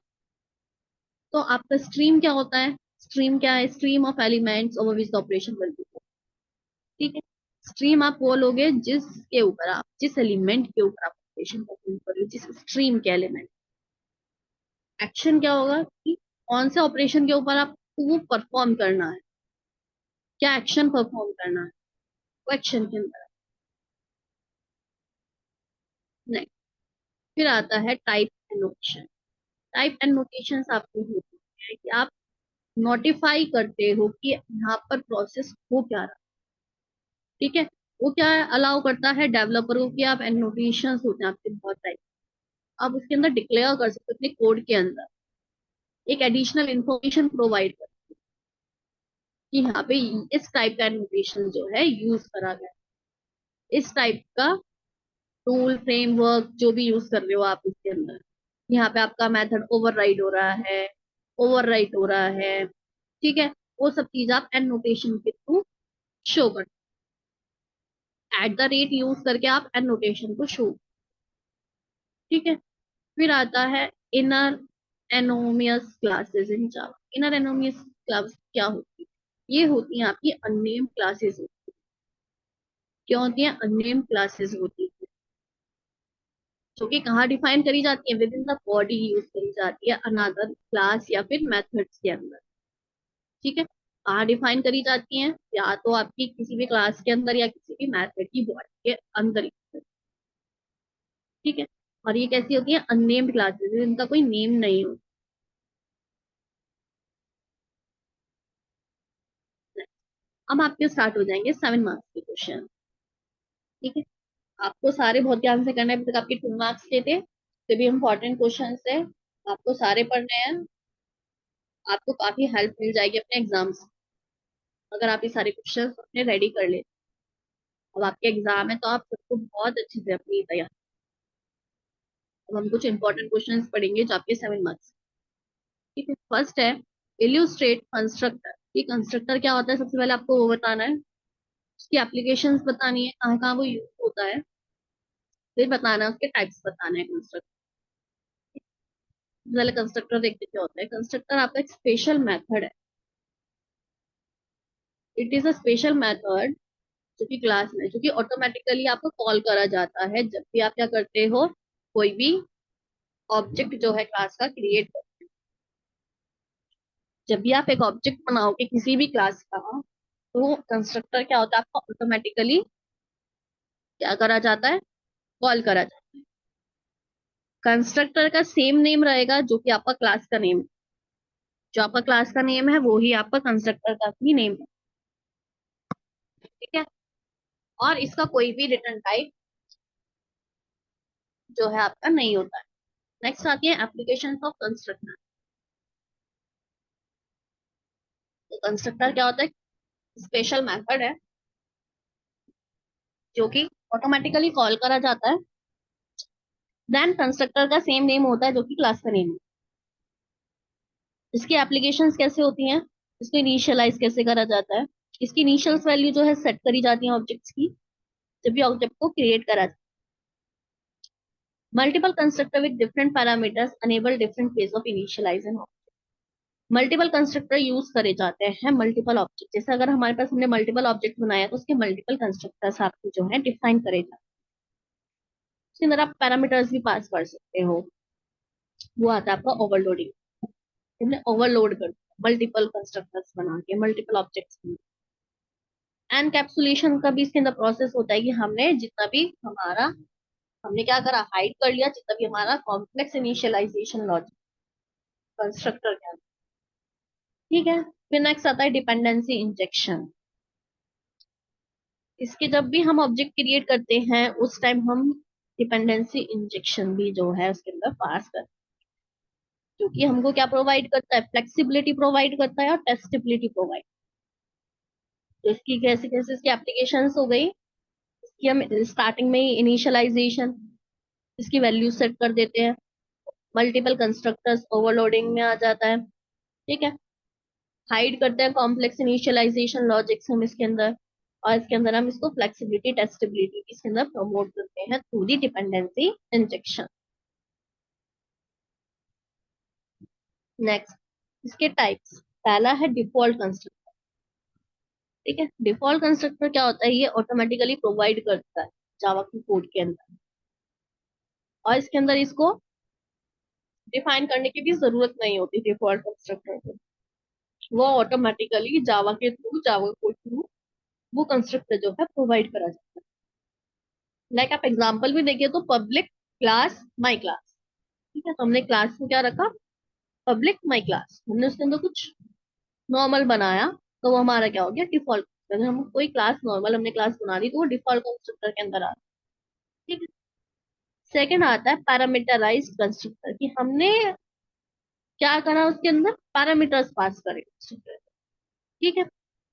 Speaker 1: तो आपका स्ट्रीम क्या होता है, स्ट्रीम क्या है, stream of elements over which the operation will be. ठीक है, स्ट्रीम आप वो लोगे जिसके ऊपर आप, जिस एलिमेंट के ऊपर आप ऑपरेशन परफॉर्म कर रहे हो, जिस स्ट्रीम के एलिमेंट। एक्शन क्या होगा कि कौन से ऑपरेशन के ऊपर आपको परफॉर्म करना है, क्या एक्शन परफॉर्म करना है, वो एक्शन के अंदर। नहीं, फिर आता है टाइप एनोटेशन। टाइप एनोटेशन आपको होती है कि आप नोटिफाई करते हो कि यहाँ पर प्रोसेस हो क्या रहा। ठीक है, वो क्या अलाउ करता है डेवलपर को कि आप एनोटेशंस होते हैं आपके बहुत टाइप, आप उसके अंदर डिक्लेयर कर सकते हो अपने कोड के अंदर एक एडिशनल इंफॉर्मेशन प्रोवाइड कर, कि यहाँ पे इस टाइप का एनोटेशन जो है यूज करा गया है। इस टाइप का टूल फ्रेमवर्क जो भी यूज कर रहे हो आप इसके अंदर, यहाँ पे आपका मेथड ओवरराइड हो रहा है, ओवरराइट हो रहा है। ठीक है, वो सब चीज आप एनोटेशन के थ्रू शो कर, @ यूज करके आप एनोटेशन को शो। ठीक है, फिर आता है inner anonymous classes in Java. Inner anonymous class क्या होती है, ये होती है आपकी अननेम क्लासेस। क्या होती है, अननेम क्लासेस होती है, जो कि कहाँ डिफाइन करी जाती है, with in the body use करी जाती है अनदर क्लास या फिर मेथड्स के अंदर। ठीक है, कहाँ डिफाइन करी जाती है, या तो आपकी किसी भी क्लास के अंदर या किसी भी मेथड की बॉडी के अंदर। ठीक है, और ये कैसी होती है, अननेम्ड क्लासेस, इनका कोई नेम नहीं होता। अब आपके स्टार्ट हो जाएंगे 7 मार्क्स के क्वेश्चन। ठीक है, आपको सारे बहुत ध्यान से करना है। अभी तक आपके 2 मार्क्स के थे, तो भी इम्पोर्टेंट क्वेश्चन है, आपको सारे पढ़ने हैं। आपको काफी हेल्प मिल जाएगी अपने एग्जाम्स, अगर आप ये सारे क्वेश्चन अपने रेडी कर ले। अब आपके एग्जाम है तो आप सबको बहुत अच्छे से अपनी तैयार। अब हम कुछ इंपॉर्टेंट क्वेश्चन पढ़ेंगे जो आपके 7 मार्क्स। ठीक है, फर्स्ट है इल्यूस्ट्रेट कंस्ट्रक्टर। ये कंस्ट्रक्टर क्या होता है सबसे पहले आपको वो बताना है, उसकी एप्लीकेशंस बतानी है, कहाँ कहाँ वो यूज होता है, फिर बताना है उसके टाइप्स बताना है कंस्ट्रक्टर। पहले कंस्ट्रक्टर देखते क्या होता है। कंस्ट्रक्टर आपका एक स्पेशल मेथड है। It is a special method जो कि क्लास में, जो कि ऑटोमेटिकली आपको कॉल करा जाता है जब भी आप क्या करते हो, कोई भी ऑब्जेक्ट जो है क्लास का क्रिएट करते हो। जब भी आप एक ऑब्जेक्ट बनाओगे किसी भी क्लास का, तो कंस्ट्रक्टर क्या होता है, आपको ऑटोमेटिकली क्या करा जाता है, कॉल करा जाता है। कंस्ट्रक्टर का सेम नेम रहेगा जो कि आपका क्लास का नेम, जो आपका क्लास का नेम है वो ही आपका कंस्ट्रक्टर का भी नेम है। ठीक है, और इसका कोई भी रिटर्न टाइप जो है आपका नहीं होता है। नेक्स्ट आती है एप्लीकेशन ऑफ कंस्ट्रक्टर। तो कंस्ट्रक्टर क्या होता है, स्पेशल मेथड है जो कि ऑटोमेटिकली कॉल करा जाता है। देन कंस्ट्रक्टर का सेम नेम होता है जो कि क्लास का नेम है। इसकी एप्लीकेशंस कैसे होती हैं, इसको इनिशियलाइज कैसे करा जाता है। इसकी इनिशियल्स वैल्यू जो है सेट करी जाती है ऑब्जेक्ट्स की, जब भी ऑब्जेक्ट को क्रिएट करा जाता है। Multiple constructor with different parameters enable different ways of initializing. Multiple constructor use करे जाते हैं मल्टीपल ऑब्जेक्ट। जैसे अगर हमारे पास हमने मल्टीपल ऑब्जेक्ट बनाया तो उसके मल्टीपल कंस्ट्रक्टर्स आपको जो है डिफाइन करे जाते हैं। उसके अंदर आप पैरामीटर्स भी पास कर सकते हो। वो आता है आपका ओवरलोडिंग। हमने ओवरलोड कर मल्टीपल कंस्ट्रक्टर्स बना के मल्टीपल ऑब्जेक्ट्स। एनकैप्सुलेशन का भी इसके अंदर प्रोसेस होता है कि हमने जितना भी हमारा, हमने क्या करा, हाइड कर लिया जितना भी हमारा कॉम्प्लेक्स इनिशियलाइजेशन लॉजिक कंस्ट्रक्टर के अंदर। ठीक है, फिर नेक्स्ट आता है डिपेंडेंसी इंजेक्शन। इसके जब भी हम ऑब्जेक्ट क्रिएट करते हैं उस टाइम हम डिपेंडेंसी इंजेक्शन भी जो है उसके अंदर पास करते हैं, क्योंकि हमको क्या प्रोवाइड करता है, फ्लेक्सिबिलिटी प्रोवाइड करता है और टेस्टेबिलिटी प्रोवाइड। तो इसकी कैसे कैसे इसकी एप्लीकेशंस हो गई, कि हम स्टार्टिंग में ही इनिशियलाइजेशन, इसकी वैल्यू सेट कर देते हैं। मल्टीपल कंस्ट्रक्टर्स ओवरलोडिंग में आ जाता है। ठीक है, हाइड करते हैं कॉम्प्लेक्स इनिशियलाइजेशन लॉजिक्स हम इसके अंदर, और इसके अंदर हम इसको फ्लेक्सिबिलिटी टेस्टेबिलिटी इसके अंदर प्रमोट करते हैं through the dependency injection. Next, इसके टाइप्स। पहला है डिफॉल्ट कंस्ट्रक्टर। ठीक है, डिफॉल्ट कंस्ट्रक्टर क्या होता है, ये ऑटोमेटिकली प्रोवाइड करता है जावा की कोड के अंदर, और इसके अंदर इसको डिफाइन करने की भी जरूरत नहीं होती डिफॉल्ट कंस्ट्रक्टर को। वो ऑटोमेटिकली जावा के थ्रू, जावा कोड थ्रू वो कंस्ट्रक्टर जो है प्रोवाइड करा जाता है। लाइक आप एग्जांपल भी देखिए तो पब्लिक क्लास माई क्लास। ठीक है, तो हमने क्लास को क्या रखा, पब्लिक माई क्लास, हमने उसके अंदर कुछ नॉर्मल बनाया, तो वो हमारा क्या हो गया, डिफॉल्ट। अगर हम कोई क्लास नॉर्मल हमने क्लास बना दी तो वो डिफॉल्ट कंस्ट्रक्टर के अंदर आता है। ठीक है, सेकंड आता है पैरामीटराइज्ड कंस्ट्रक्टर, कि हमने क्या करा, उसके अंदर पैरामीटर्स पास करे कंस्ट्रक्टर। ठीक है,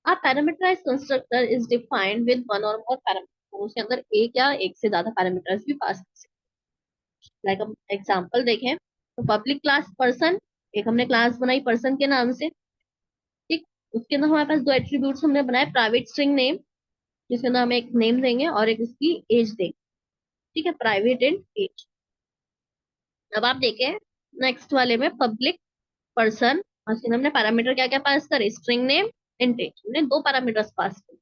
Speaker 1: a parameterised constructor is defined with one or more parameter. उसके अंदर एक या एक से ज्यादा पैरामीटर्स भी पास कर सकते हैं। लाइक हम एग्जांपल देखें तो पब्लिक क्लास पर्सन, एक हमने क्लास बनाई पर्सन के नाम से। ठीक, उसके अंदर हमारे पास दो एट्रीब्यूट्स हमने बनाए, प्राइवेट स्ट्रिंग नेम, जिसके अंदर हम एक नेम देंगे और एक उसकी एज देंगे। ठीक है, प्राइवेट एंड एज। अब आप देखें नेक्स्ट वाले में पब्लिक पर्सन, और इसके अंदर हमने पैरामीटर क्या क्या पास करे, स्ट्रिंग नेम एंड एज, हमने दो पैरामीटर्स पास करे।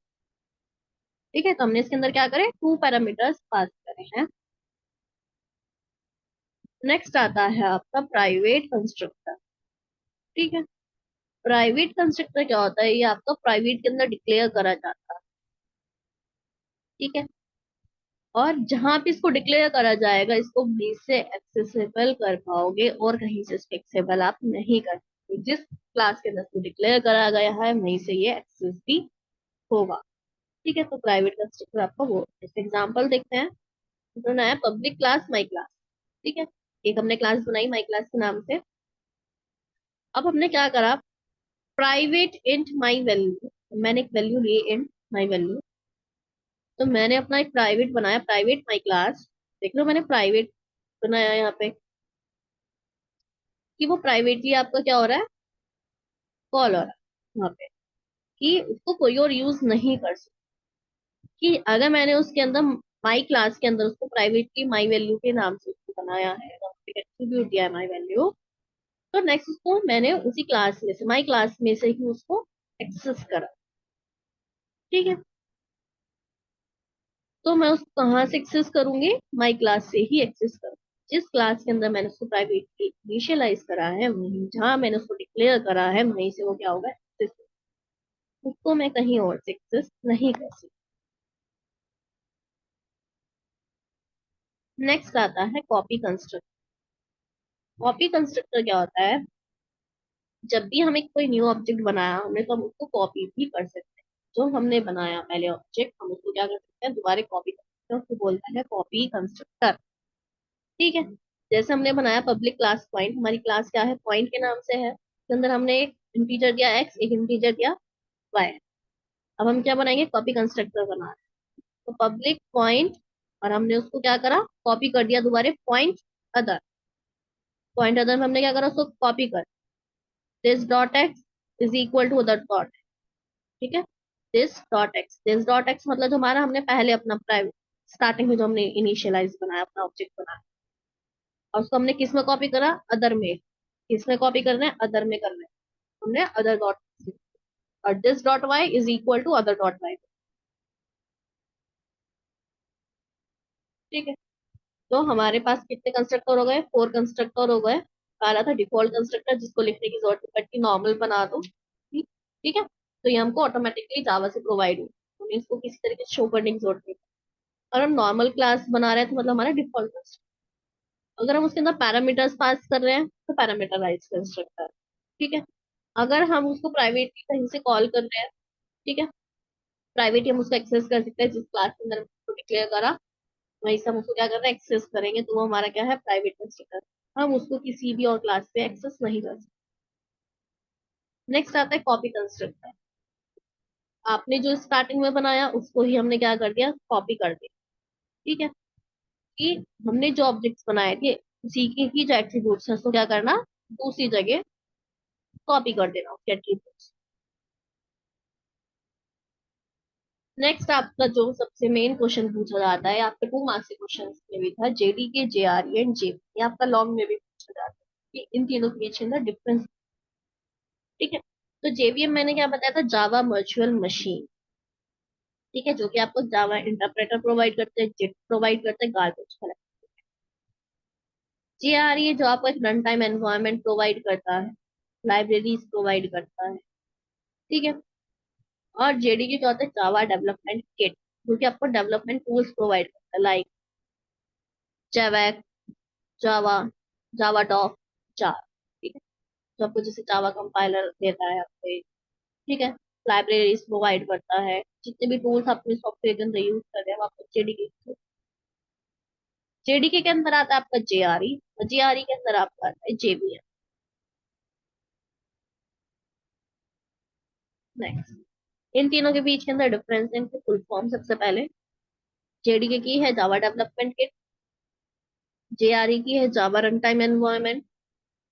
Speaker 1: ठीक है, तो हमने इसके अंदर क्या करे, 2 पैरामीटर्स पास करे हैं। नेक्स्ट आता है आपका प्राइवेट कंस्ट्रक्टर। ठीक है, प्राइवेट कंस्ट्रक्टर क्या होता है, ये आपका प्राइवेट के अंदर डिक्लेयर करा जाता है। ठीक है, और जहां पे इसको डिक्लेयर करा जाएगा इसको वहीं से एक्सेसिबल कर पाओगे, और कहीं से इसको एक्सेसिबल आप नहीं कर सकते। जिस क्लास के अंदर इसको डिक्लेयर करा गया है वहीं से ये एक्सेस भी होगा। ठीक है, तो प्राइवेट कंस्ट्रक्टर आपका वो, जैसे एग्जाम्पल देखते हैं। बनाया पब्लिक क्लास माई क्लास। ठीक है, एक हमने क्लास बनाई माई क्लास के नाम से। अब हमने क्या करा, प्राइवेट इंट माई वैल्यू, मैंने एक वैल्यू ली इंट माई वैल्यू। तो मैंने अपना एक प्राइवेट बनाया, प्राइवेट माई क्लास। देख लो मैंने प्राइवेट बनाया यहाँ पे, कि वो प्राइवेटली आपका क्या हो रहा है, कॉल हो रहा है वहाँ पे, कि उसको कोई और यूज नहीं कर सकता। कि अगर मैंने उसके अंदर माई क्लास के अंदर उसको प्राइवेटली माई वैल्यू के नाम से उसको बनाया है, एट्रीब्यूट दिया है माई वैल्यू, तो नेक्स्ट उसको मैंने उसी क्लास में से, माई क्लास में से ही उसको एक्सेस करा। ठीक है, तो मैं उसको कहाँ से एक्सेस करूंगी, माई क्लास से ही एक्सेस करूंगी। जिस क्लास के अंदर मैंने उसको प्राइवेटली इनिशियलाइज करा है, वहीं जहां मैंने उसको डिक्लेयर करा है, वहीं से वो क्या होगा, एक्सेस। उसको मैं कहीं और से एक्सेस नहीं कर सकती। नेक्स्ट आता है कॉपी कंस्ट्रक्टर। कॉपी कंस्ट्रक्टर क्या होता है, जब भी हमें कोई न्यू ऑब्जेक्ट बनाया हमने, तो हम उसको कॉपी भी कर सकते हैं। जो हमने बनाया पहले ऑब्जेक्ट, हम उसको क्या कर सकते हैं, दोबारा कॉपी कर सकते हैं। उसको बोलता है कॉपी कंस्ट्रक्टर। ठीक है, जैसे हमने बनाया पब्लिक क्लास पॉइंट, हमारी क्लास क्या है, पॉइंट के नाम से है, उसके अंदर हमने एक इंटीजर दिया एक्स, एक इंटीजर दिया वाई। अब हम क्या बनाएंगे, कॉपी कंस्ट्रक्टर बना रहे हैं। तो पब्लिक पॉइंट, और हमने उसको क्या करा, कॉपी कर दिया दोबारा पॉइंट अदर। पॉइंट अदर में हमने क्या करा, उसको कॉपी कर, this dot x is equal to other dot. ठीक है, दिस डॉट एक्स मतलब जो हमारा हमने पहले अपना प्राइवेट स्टार्टिंग में जो हमने इनिशियलाइज बनाया अपना ऑब्जेक्ट बनाया, और उसको हमने किस में कॉपी करा, अदर में। किस में कॉपी करना है, अदर में करना है, हमने अदर डॉट। और this dot y is equal to other dot y. ठीक है, तो हमारे पास कितने कंस्ट्रक्टर हो गए, 4 कंस्ट्रक्टर हो गए। पहला था डिफॉल्ट कंस्ट्रक्टर, जिसको लिखने की जरूरत नहीं पड़ती, नॉर्मल बना दो। ठीक, ठीक है, तो ये हमको ऑटोमेटिकली जावा से प्रोवाइड हो, हमें इसको किसी तरीके से शो करने की जरूरत नहीं। और हम नॉर्मल क्लास बना रहे हैं तो मतलब हमारा डिफॉल्ट कंस्ट्रक्टर। अगर हम उसके अंदर पैरामीटर्स पास कर रहे हैं तो पैरामीटराइज कंस्ट्रक्टर। ठीक है, अगर हम उसको प्राइवेटली कहीं से कॉल कर रहे हैं, ठीक है, प्राइवेटली हम उसको एक्सेस कर सकते हैं, जिस क्लास के अंदर हमने उसको डिक्लेयर करा वहीं से हम उसको क्या कर रहे हैं, एक्सेस करेंगे, तो वो हमारा क्या है, प्राइवेट कंस्ट्रक्टर। हम उसको किसी भी और क्लास पे एक्सेस नहीं कर सकते। नेक्स्ट आता है कॉपी कंस्ट्रक्टर। आपने जो स्टार्टिंग में बनाया उसको ही हमने क्या कर दिया, कॉपी कर दिया। ठीक है, कि हमने जो ऑब्जेक्ट्स बनाए थे उसी की ही जो एट्रीब्यूट्स है उसको क्या करना, दूसरी जगह कॉपी कर देना उसके एट्रीब्यूट्स। नेक्स्ट आपका जो सबसे मेन क्वेश्चन पूछा जाता है, आपके 2 मार्क्स के क्वेश्चन में भी था, जेडीके, जेआरई एंड जेपी, ये आपका लॉन्ग में भी पूछा जाता है कि इन तीनों के बीच में डिफरेंस। ठीक है, तो जेवीएम मैंने क्या बताया था, जावा वर्चुअल मशीन। ठीक है, जो कि आपको जावा इंटरप्रेटर प्रोवाइड करते हैं, जेट प्रोवाइड करते हैं, गार्बेज कलेक्ट। जेआरई जो आपको एक रन टाइम एनवायरनमेंट प्रोवाइड करता है, लाइब्रेरीज प्रोवाइड करता है। ठीक है, और जेडीके क्या होता है, जावा डेवलपमेंट किट, जो कि आपको डेवलपमेंट टूल्स प्रोवाइड करता है, लाइक जेवैक, जावा, जावा डॉक, जार। ठीक है, जो आपको जैसे जावा कंपाइलर देता है आपको। ठीक है, लाइब्रेरीज प्रोवाइड करता है, जितने भी टूल्स अपने सॉफ्टवेयर के अंदर यूज कर रहे हैं वो आपको जेडीके, जेडीके के अंदर आता है आपका जेआरई, और जेआरई के अंदर आपका आता है जेवीएम। नेक्स्ट, इन तीनों के बीच के अंदर डिफरेंस है, इनके फुल फॉर्म सबसे पहले, जेडीके की है जावा डेवलपमेंट किट, जेआरई की है जावा रन टाइम एनवायरनमेंट,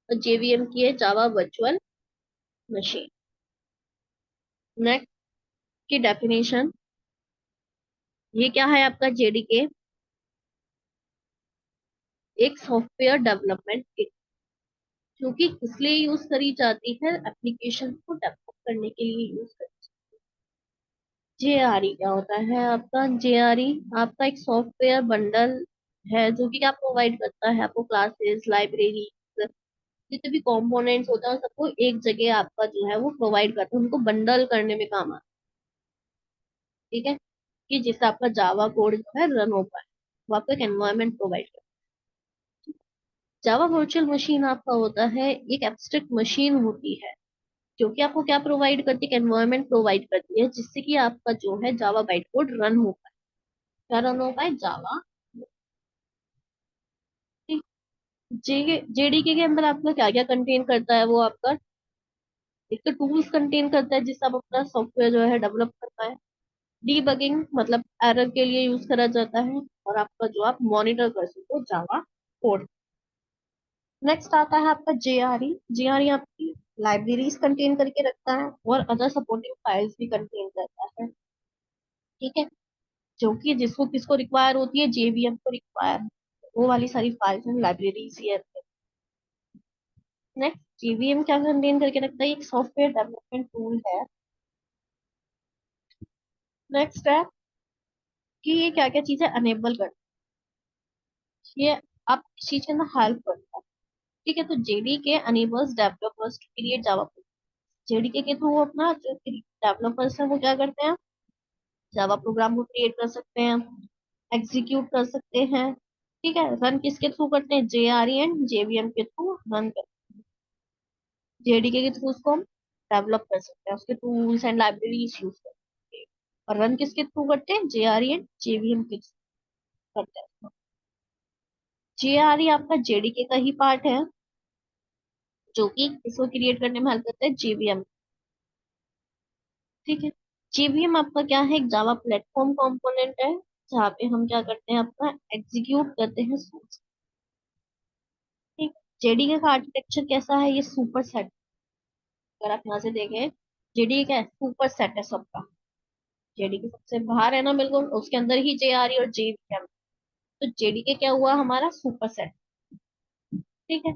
Speaker 1: और जेवीएम की है जावा वर्चुअल मशीन। नेक्स्ट की डेफिनेशन, ये क्या है आपका, जेडीके एक सॉफ्टवेयर डेवलपमेंट किट, जो कि इसलिए यूज करी जाती है, एप्लीकेशन को डेवलप करने के लिए यूज करी। जेआरई क्या होता है आपका, जेआरई आपका एक सॉफ्टवेयर बंडल है, जो कि क्या प्रोवाइड करता है आपको, क्लासेस, लाइब्रेरी, जितने भी कंपोनेंट्स होते हैं सबको एक जगह आपका जो है वो प्रोवाइड करता है, उनको बंडल करने में काम आता है। ठीक है, कि जिससे आपका जावा कोड जो है रन हो पाए, वो आपको एक एनवायरनमेंट प्रोवाइड करता है। जावा वर्चुअल मशीन आपका होता है एक एब्स्ट्रैक्ट मशीन होती है, जो कि आपको क्या प्रोवाइड करती है, एनवायरनमेंट प्रोवाइड करती है जिससे कि आपका जो है जावा बाइट कोड रन हो पाए। क्या रन हो पाए? जावा। जेडीके के अंदर आपका क्या क्या कंटेन करता है वो आपका, एक तो टूल्स कंटेन करता है जिससे आप अपना सॉफ्टवेयर जो है डेवलप कर पाए। डीबगिंग मतलब एरर के लिए यूज करा जाता है, और आपका जो आप मॉनिटर कर सको जावा कोड। नेक्स्ट आता है आपका जेआरई। जेआरई आपकी लाइब्रेरीज कंटेन करके रखता है और अदर सपोर्टिंग फाइल्स भी कंटेन करता है। ठीक है, जो कि जिसको किसको रिक्वायर होती है, जेवीएम को रिक्वायर, वो वाली सारी फाइल्स एंड लाइब्रेरीज ये। नेक्स्ट, जेवीएम क्या कंटेन करके रखता है, एक सॉफ्टवेयर डेवलपमेंट टूल है। नेक्स्ट है कि ये क्या क्या चीजें अनेबल करता है, ये आप इस चीज के अंदर हेल्प करता है। ठीक है, तो JDK enables developers to create Java. JDK के थ्रू अपना जो डेवलपर्स है वो क्या करते हैं, जावा प्रोग्राम को क्रिएट कर सकते हैं, एग्जीक्यूट कर सकते हैं। ठीक है, रन किसके थ्रू करते हैं, जेआरई एंड जेवीएम के थ्रू रन करते हैं। जेडीके के थ्रू उसको हम डेवलप कर सकते हैं, उसके टूल्स एंड लाइब्रेरीज यूज करते हैं। और रन किसके थ्रू करते हैं, जेआरई एंड जेवीएम के थ्रू करते हैं। जेआरई आपका जेडीके का ही पार्ट है, जो कि इसको क्रिएट करने में हेल्प करता है जेवीएम। ठीक है, जेवीएम आपका क्या है, एक जावा प्लेटफॉर्म कंपोनेंट है जहाँ पे हम क्या करते हैं, अपना एग्जीक्यूट करते हैं सोर्स। ठीक, जेडीके का आर्किटेक्चर कैसा है, ये सुपर सेट। अगर आप यहाँ से देखें, जेडीके क्या है, सुपर सेट है सबका। जेडीके सबसे बाहर है ना, बिल्कुल उसके अंदर ही जेआरई और जेवीएम। तो जेडीके क्या हुआ, हमारा सुपर सेट। ठीक है,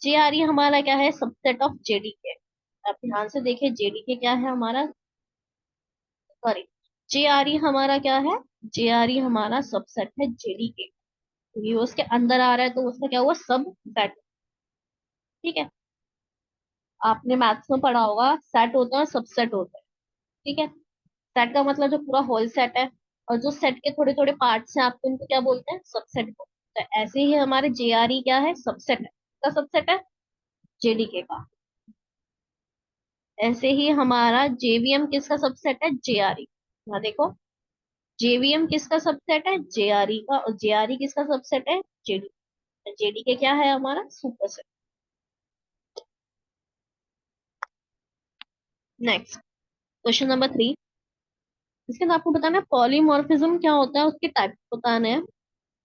Speaker 1: जेआरई हमारा क्या है, सबसेट ऑफ जेडीके। आप ध्यान से देखिए, जेडीके क्या है हमारा, सॉरी, जेआरई हमारा क्या है, जेआरई हमारा सबसेट है जेडीके। ये उसके अंदर आ रहा है तो उसका क्या हुआ, सब सेट। ठीक है, आपने मैथ्स में पढ़ा होगा, सेट होता है सबसेट होता है। ठीक है, सेट का मतलब जो पूरा होल सेट है, और जो सेट के थोड़े थोड़े पार्ट्स हैं आपको उनको क्या बोलते हैं, सबसेट को। तो ऐसे ही हमारे जेआरई क्या है, सबसेट है, का सबसेट है जेडीके का। ऐसे ही हमारा जेवीएम किसका सबसेट है, जेआरई। यहाँ देखो, जेवीएम किसका सबसेट है, जेआरई का, और जेआरई किसका सबसेट है, जेडी। जेडी के क्या है हमारा, super set. Next, question number 3। इसके अंदर आपको बताना है पॉलीमॉर्फिज्म क्या होता है, उसके टाइप बताने हैं,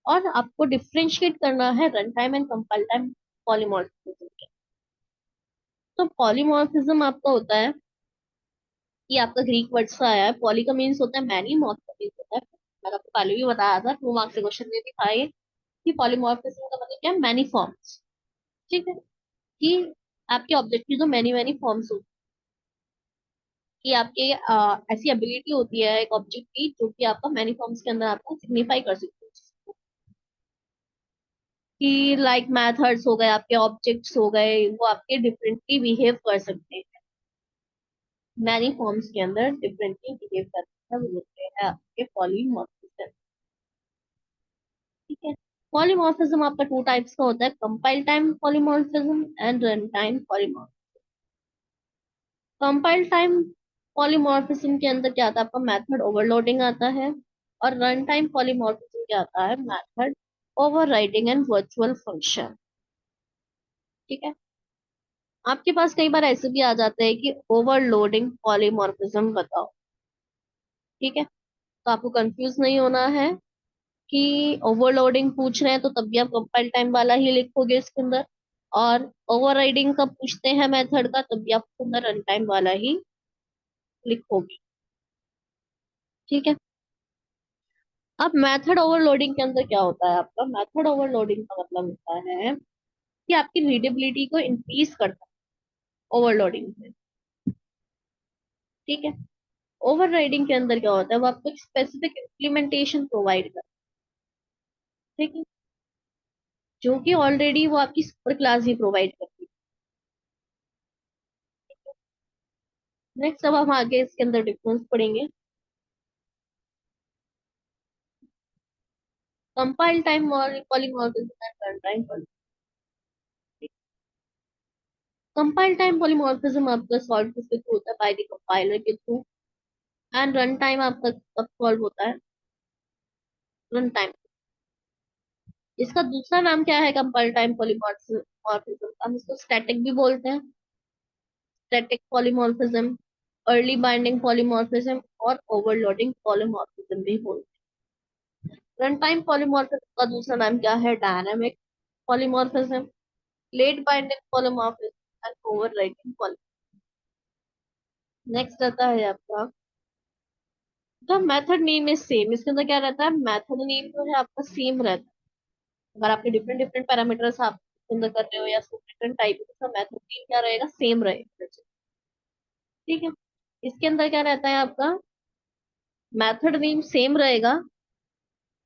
Speaker 1: और आपको डिफ्रेंशिएट करना है run time and compile time polymorphism के। तो पॉलीमॉर्फिज्म आपका होता है कि आपका ग्रीक वर्ड से आया है, पॉली का मीन्स होता है मैनी, मॉर्फ का मीन्स होता है। मैंने आपको पहले भी बताया था, 2 मार्क्स के क्वेश्चन में भी था ये, कि पॉलीमॉर्फिज्म का मतलब क्या है, मैनी फॉर्म्स। ठीक है, कि आपके ऑब्जेक्ट की जो मैनी मैनी फॉर्म्स होती है, कि आपके ऐसी एबिलिटी होती है एक ऑब्जेक्ट की जो कि आपका मैनी फॉर्म्स के अंदर आपको सिग्निफाई कर सकती है। कि लाइक मेथड्स हो गए, आपके ऑब्जेक्ट्स हो गए, वो आपके डिफरेंटली बिहेव कर सकते हैं, मैनी फॉर्म्स के अंदर डिफरेंटली बिहेव करते हैं, वो होते हैं आपके पॉलीमॉर्फिज्म। ठीक है, पॉलीमॉर्फिज्म आपका 2 टाइप्स का होता है, compile time polymorphism and run time polymorphism. Compile time polymorphism के अंदर क्या आता है, आपका मेथड ओवरलोडिंग आता है, और रन टाइम पॉलीमॉर्फिज्म क्या आता है, method overriding and virtual function. ठीक है, आपके पास कई बार ऐसे भी आ जाता है कि ओवरलोडिंग पॉलीमॉर्फिज्म बताओ। ठीक है, तो आपको कंफ्यूज नहीं होना है कि ओवरलोडिंग पूछ रहे हैं तो तब भी आप कंपाइल टाइम वाला ही लिखोगे इसके अंदर, और ओवरराइडिंग का पूछते हैं मेथड का, तब भी आप उसके अंदर रन टाइम वाला ही लिखोगे। ठीक है, अब मेथड ओवरलोडिंग के अंदर क्या होता है, आपका मेथड ओवरलोडिंग का मतलब होता है कि आपकी रीडेबिलिटी को इंक्रीज करता है ओवरलोडिंग से। ठीक है, ओवरराइडिंग के अंदर क्या होता है, वो आपको एक स्पेसिफिक इम्प्लीमेंटेशन प्रोवाइड करता है। ठीक है, जो कि ऑलरेडी वो आपकी सुपर क्लास ही प्रोवाइड करती है। नेक्स्ट, अब हम आगे इसके अंदर डिफरेंस पढ़ेंगे। Compile time polymorphism and run time polymorphism. Compile time polymorphism आपका सॉल्व किसके थ्रू होता है? बाय द कंपाइलर के थ्रू। एंड रन टाइम आपका कब सॉल्व होता है? Run time. इसका दूसरा नाम क्या है? Compile time polymorphism. हम इसको स्टैटिक भी बोलते हैं, static polymorphism, early binding polymorphism और ओवरलोडिंग पॉलीमॉर्फिज्म भी बोलते हैं। रन टाइम पॉलीमॉर्फिज्म का दूसरा नाम क्या है? Dynamic polymorphism, late binding polymorphism and overriding polymorphism. Next आता है आपका the method name is same. इसके अंदर क्या रहता है? मेथड नेम जो है आपका सेम रहता है। अगर आपके डिफरेंट डिफरेंट पैरामीटर्स आप इसके अंदर कर रहे हो या डिफरेंट टाइप का, मेथड नेम क्या रहेगा? सेम रहेगा। ठीक है। इसके अंदर क्या रहता है आपका? मेथड नेम सेम रहेगा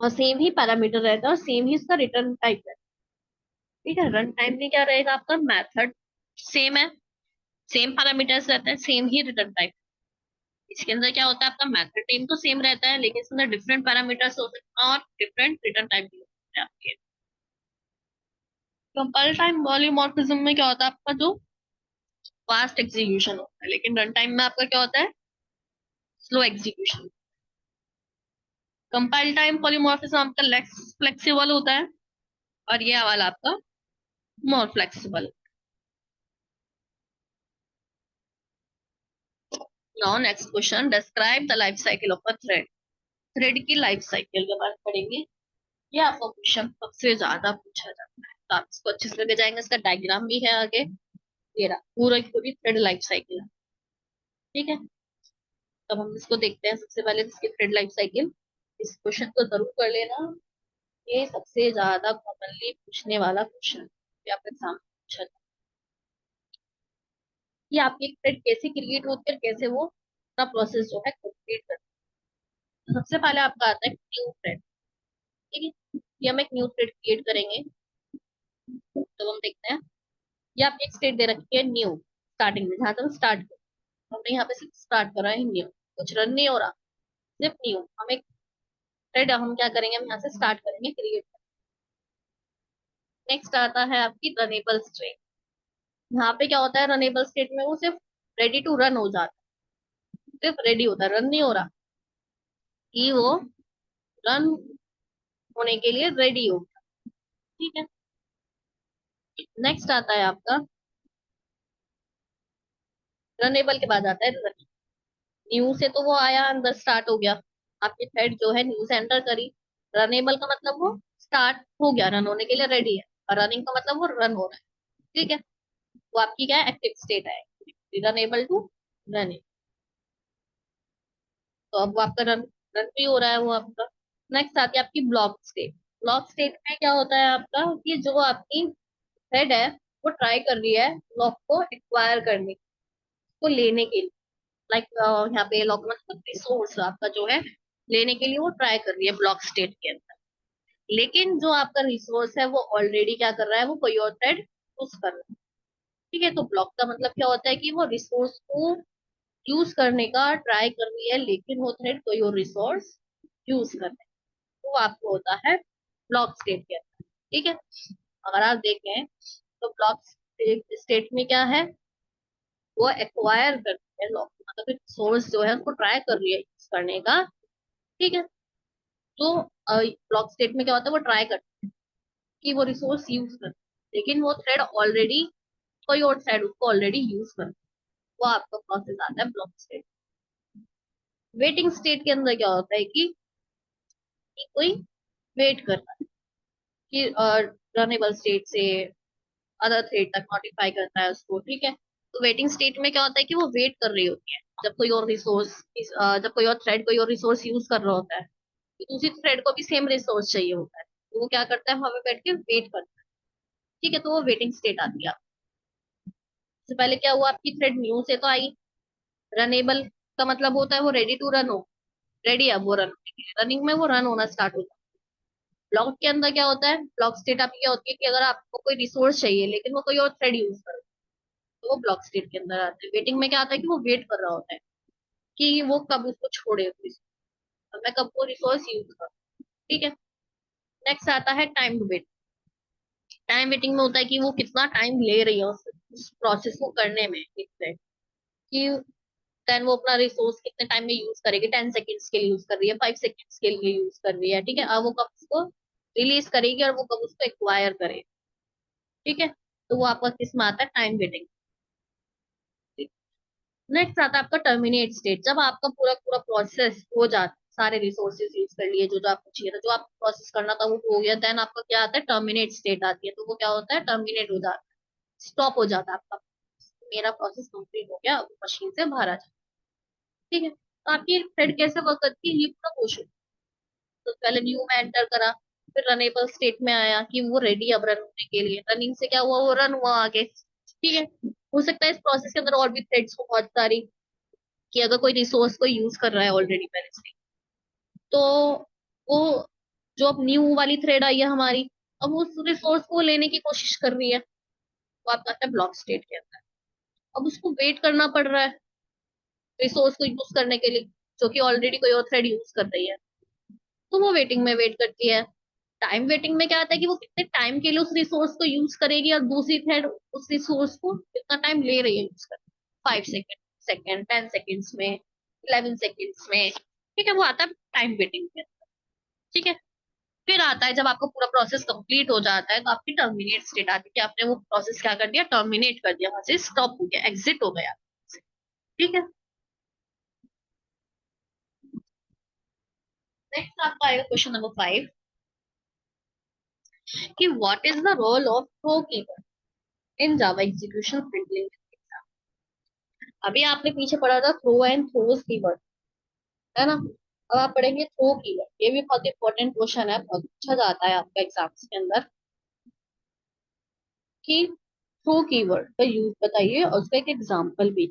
Speaker 1: और सेम ही पैरामीटर रहता है और सेम ही इसका रिटर्न टाइप है। ठीक है। रन टाइम में क्या रहेगा आपका? मेथड सेम है, सेम पैरामीटर्स रहता है, सेम ही रिटर्न टाइप। इसके अंदर क्या होता है? आपका मेथड नेम तो सेम रहता है लेकिन इसके अंदर डिफरेंट पैरामीटर्स हो सकते हैं और डिफरेंट रिटर्न टाइप भी हो सकते हैं आपके। कंपाइल टाइम पॉलीमॉर्फिज्म में क्या होता है आपका? जो फास्ट एग्जीक्यूशन होता है, लेकिन रन टाइम में आपका क्या होता है? Slow execution. Compile time polymorphism आपका लेस फ्लेक्सिबल होता है और ये वाला आपका more flexible. Now next question, describe the life cycle of a thread. Thread की लाइफ साइकिल के बारे में पढ़ेंगे। ये आपका क्वेश्चन सबसे ज्यादा पूछा जाता है, तो आप इसको अच्छे से लेके जाएंगे। इसका डायग्राम भी है आगे, ये रहा पूरा की पूरी थ्रेड लाइफ साइकिल है। ठीक है। तब हम इसको देखते हैं। सबसे पहले इसकी थ्रेड लाइफ साइकिल, इस क्वेश्चन को जरूर कर लेना। ये सबसे ज्यादा कॉमनली पूछने वाला क्वेश्चन है आपके सामने पूछा जाए कि आपकी एक थ्रेड कैसे क्रिएट होती है, कैसे वो अपना प्रोसेस जो है कंप्लीट करती है। सबसे पहले आपका आता है न्यू थ्रेड। ठीक है। ये हम एक न्यू थ्रेड क्रिएट करेंगे। तो हम देखते हैं, ये आपकी एक स्टेट दे रखी है न्यू, स्टार्टिंग में जहां तक स्टार्ट कर, हमने यहाँ पे सिर्फ स्टार्ट करा है न्यू, कुछ रन नहीं हो रहा, सिर्फ न्यू। हम एक थ्रेड हम क्या करेंगे? हम यहाँ से स्टार्ट करेंगे क्रिएट। नेक्स्ट आता है आपकी रनेबल स्टेट। यहाँ पे क्या होता है? रनेबल स्टेट में वो सिर्फ रेडी टू रन हो जाता है, सिर्फ रेडी होता है, रन नहीं हो रहा, कि वो रन होने के लिए रेडी हो। ठीक है। नेक्स्ट आता है आपका रनेबल के बाद आता है रनिंग। न्यू से तो वो आया, अंदर स्टार्ट हो गया, आपकी थ्रेड जो है न्यू से एंटर करी। रनेबल का मतलब वो स्टार्ट हो गया, रन होने के लिए रेडी है, और रनिंग का मतलब वो रन हो रहा है। ठीक है। वो आपकी क्या है? एक्टिव स्टेट है, रनेबल टू रनिंग। तो अब वो आपका रन रन भी हो रहा है वो आपका। नेक्स्ट आती है आपकी ब्लॉक स्टेट। ब्लॉक स्टेट में क्या होता है आपका? कि जो आपकी थ्रेड है वो ट्राई कर रही है लॉक को एक्वायर करने को, लेने के लिए। लाइक यहाँ पे लॉक मतलब रिसोर्स आपका जो है लेने के लिए वो ट्राई कर रही है ब्लॉक स्टेट के अंदर। लेकिन जो आपका रिसोर्स है वो ऑलरेडी क्या कर रहा है? वो कोई और थ्रेड यूज कर रहा है। ठीक है। तो ब्लॉक का मतलब क्या होता है? कि वो रिसोर्स को यूज करने का ट्राई कर रही है लेकिन वो थ्रेड कोई और रिसोर्स यूज कर रहा है, वो आपको होता है ब्लॉक स्टेट के अंदर। ठीक है। अगर आप देखें तो ब्लॉक स्टेट में क्या है? वो एक्वायर करती है लॉक, मतलब सोर्स जो है उसको ट्राई कर रही है यूज करने का। ठीक है। तो ब्लॉक स्टेट में क्या होता है? वो ट्राई करती है कि वो रिसोर्स यूज कर, लेकिन वो थ्रेड ऑलरेडी कोई और थ्रेड उसको ऑलरेडी यूज कर, वो आपका प्रोसेस आता है ब्लॉक स्टेट। वेटिंग स्टेट के अंदर क्या होता है? कि कोई वेट कर रहा है कि रनेबल स्टेट से अदर थ्रेड तक नोटिफाई करता है उसको। ठीक है। तो वेटिंग स्टेट में क्या होता है? कि वो वेट कर रही होती है जब कोई और रिसोर्स, जब कोई और थ्रेड कोई और रिसोर्स यूज कर रहा होता है, तो दूसरी थ्रेड को भी सेम रिसोर्स चाहिए होता है, तो वो क्या करता है? वहां पे बैठ के वेट करता है। ठीक है। तो वो वेटिंग स्टेट आती है। सबसे पहले क्या हुआ? आपकी थ्रेड न्यू से तो आई, रनेबल का मतलब होता है वो रेडी टू रन हो, रेडी है वो रन, रनिंग में वो रन होना स्टार्ट होता है। ब्लॉक के अंदर क्या होता है? ब्लॉक स्टेट आपकी क्या होती है? कि अगर आपको कोई रिसोर्स चाहिए लेकिन वो कोई और थ्रेड यूज कर, तो वो ब्लॉक स्टेट के अंदर आता है। वेटिंग में क्या आता है? कि वो वेट कर रहा होता है कि वो कब उसको छोड़े, और मैं कब वो रिसोर्स यूज करूँ। ठीक है। नेक्स्ट आता है टाइम वेट। टाइम वेटिंग में होता है कि वो कितना टाइम ले रही है उससे, उस प्रोसेस को करने में एक थ्रेड कि देन वो अपना रिसोर्स कितने टाइम में यूज करेगी, 10 सेकेंड्स के लिए यूज कर रही है, 5 सेकेंड्स के लिए यूज कर रही है, ठीक है। अब वो कब उसको रिलीज करेगी और वो कब उसको एक्वायर करेगी, ठीक है। तो वो आपका किस में आता है, टाइम वेटिंग। नेक्स्ट आता है आपका टर्मिनेट स्टेट, जब आपका पूरा पूरा प्रोसेस हो जाता है, सारे रिसोर्सेज यूज कर लिए, जो जो आपको चाहिए था, जो आपको प्रोसेस करना था वो हो गया, देन आपका क्या आता है, टर्मिनेट स्टेट आती है। तो वो क्या होता है, टर्मिनेट हो जाता है, स्टॉप हो जाता है आपका, मेरा प्रोसेस कंप्लीट हो गया, अब मशीन से बाहर आ जाए, ठीक है। तो आपकी थ्रेड कैसे वर्क करती है, ये पूरा क्वेश्चन। तो पहले न्यू में एंटर करा, फिर रनेबल स्टेट में आया कि वो रेडी अब रन होने के लिए, रनिंग से क्या हुआ, वो रन हुआ आगे, ठीक है। हो सकता है इस प्रोसेस के अंदर और भी थ्रेड्स को बहुत सारी, कि अगर कोई रिसोर्स को यूज कर रहा है ऑलरेडी पहले से, तो वो जो अब न्यू वाली थ्रेड आई है हमारी, अब उस रिसोर्स को लेने की कोशिश कर रही है, वो आपका आता है ब्लॉक स्टेट के अंदर। अब उसको वेट करना पड़ रहा है रिसोर्स को यूज करने के लिए, जो कि ऑलरेडी कोई और थ्रेड यूज कर रही है, तो वो वेटिंग में वेट करती है। टाइम वेटिंग में क्या आता है कि वो कितने टाइम के लिए उस रिसोर्स को यूज करेगी, और दूसरी थ्रेड उस रिसोर्स को कितना टाइम ले रही है यूज कर, 5 सेकेंड, 10 सेकेंड्स में, 11 सेकेंड्स में, ठीक है। वो आता है टाइम वेटिंग में, ठीक है। फिर आता है जब आपका पूरा प्रोसेस कंप्लीट हो जाता है, तो आपकी टर्मिनेट स्टेट आती है कि आपने वो प्रोसेस क्या कर दिया, टर्मिनेट कर दिया, वहां से स्टॉप हो गया, एग्जिट हो गया, ठीक है। नेक्स्ट आपका आएगा क्वेश्चन नंबर 5, कि what is the role of throw keyword in Java execution handling. अभी आपने पीछे पढ़ा था थ्रो एंड थ्रोज कीवर्ड, है ना। अब आप पढ़ेंगे थ्रो कीवर्ड, ये भी बहुत इंपॉर्टेंट क्वेश्चन है, बहुत अच्छा जाता है आपका एग्जाम्स के अंदर, कि थ्रो कीवर्ड का यूज बताइए और उसका एक एग्जाम्पल भी।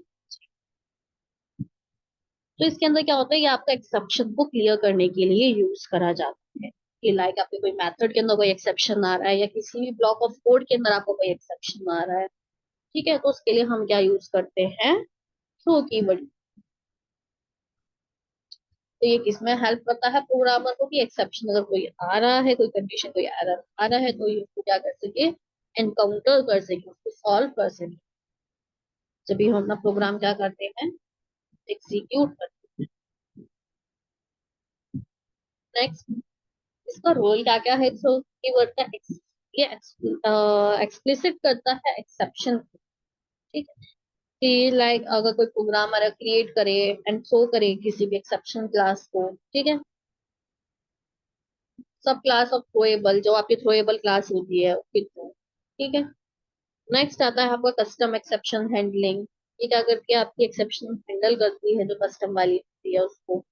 Speaker 1: तो इसके अंदर क्या होता है, ये आपका एक्सेप्शन को क्लियर करने के लिए यूज करा जाता है, कि लाइक आपके कोई मेथड के अंदर कोई एक्सेप्शन आ रहा है, या किसी भी ब्लॉक ऑफ कोड के अंदर आपको कोई एक्सेप्शन आ रहा है, ठीक है। तो उसके लिए हम क्या यूज करते हैं, थ्रो कीवर्ड। तो ये किसमें हेल्प करता है प्रोग्रामर को, कि एक्सेप्शन अगर कोई आ रहा है, कोई कंडीशन, कोई एरर आ रहा है, तो ये उसको क्या कर सके, एनकाउंटर कर सके, उसको सॉल्व कर सके, जब भी हम अपना प्रोग्राम क्या करते हैं, एग्जीक्यूट करते हैं। नेक्स्ट, इसका रोल क्या क्या है, तो कीवर्ड का ये एक्सप्लिसिट करता है एक्सेप्शन, ठीक है। कि लाइक अगर कोई प्रोग्रामर क्रिएट करे एंड शो करे किसी भी एक्सेप्शन क्लास को, ठीक है, सब क्लास ऑफ थ्रोएबल, जो आपकी थ्रोएबल क्लास होती है उसके थ्रू, ठीक है। नेक्स्ट आता है आपका कस्टम एक्सेप्शन हैंडलिंग, ये क्या करके आपकी एक्सेप्शन हैंडल करती है, जो कस्टम वाली होती है उसको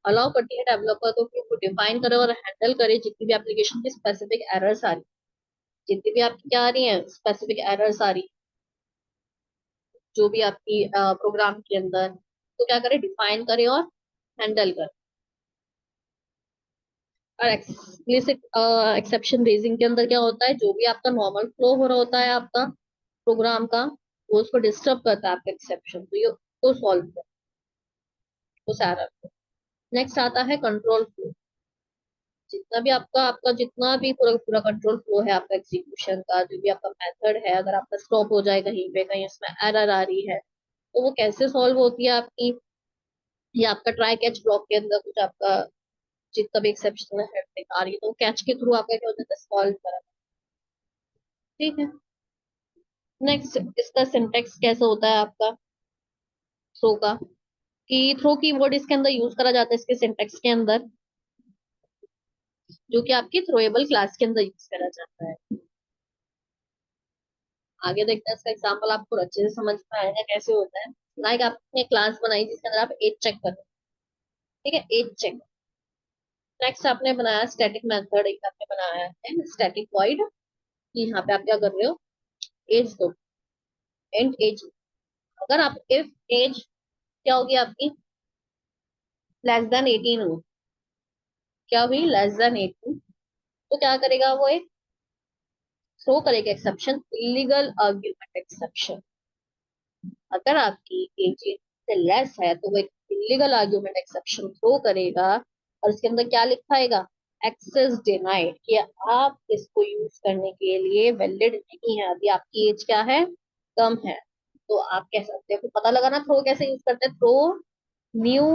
Speaker 1: अलाउ करती है डेवलपर को कि वो डिफाइन करे और हैंडल करे जितनी भी एप्लीकेशन की स्पेसिफिक एरर्स आ रही, जितनी भी आपकी क्या आ रही है, स्पेसिफिक एरर्स आ रही, जो भी आपकी प्रोग्राम के अंदर, तो क्या करे, डिफाइन करे और हैंडल करे। और एक्सप्लिसिट एक्सेप्शन रेजिंग के अंदर क्या होता है, जो भी आपका नॉर्मल फ्लो हो रहा होता है आपका प्रोग्राम का, वो उसको डिस्टर्ब करता है आपका एक्सेप्शन, तो ये उसको सॉल्व कर उस एरर को। नेक्स्ट आता है कंट्रोल फ्लो, जितना भी आपका आपका जितना भी पूरा पूरा कंट्रोल फ्लो है आपका एग्जीक्यूशन का, जो भी आपका मेथड है, अगर आपका स्टॉप हो जाए कहीं पे, कहीं उसमें एरर आ रही है, तो वो कैसे सॉल्व होती है आपकी, या आपका ट्राई कैच ब्लॉक के अंदर कुछ आपका जितना भी एक्सेप्शनल है आ रही है, तो कैच के थ्रू आपका क्या होता है, सॉल्व करा, ठीक है। नेक्स्ट, इसका सिंटेक्स कैसा होता है आपका थ्रो का, कि थ्रो की वर्ड इसके अंदर यूज करा जाता है इसके सिंटेक्स के अंदर, जो कि आपकी थ्रोएबल क्लास के अंदर यूज करा जाता है। आगे देखते हैं इसका एग्जाम्पल, आपको अच्छे से समझ में आएगा कैसे होता है। लाइक आपने क्लास बनाई जिसके अंदर आप एज चेक कर रहे हो, ठीक है, एज चेक। नेक्स्ट आपने बनाया स्टैटिक मेथड, एक आपने बनाया है स्टैटिक वॉइड, कि यहाँ पे आप क्या कर रहे हो, एज दो, एंड एज। अगर आप इफ एज क्या होगी आपकी, लेस देन 18 हो, क्या हुई, लेस देन 18, तो क्या करेगा वो, एक थ्रो करेगा एक्सेप्शन, इलीगल आर्ग्यूमेंट एक्सेप्शन। अगर आपकी एज से लेस है, तो वो एक इलीगल आर्ग्यूमेंट एक्सेप्शन थ्रो करेगा, और उसके अंदर क्या लिखाएगा, एक्सेस डिनाइड, कि आप इसको यूज करने के लिए वैलिड नहीं है, अभी आपकी एज क्या है, कम है तो आप कह सकते हो, पता लगा ना थ्रो कैसे यूज करते हैं, throw new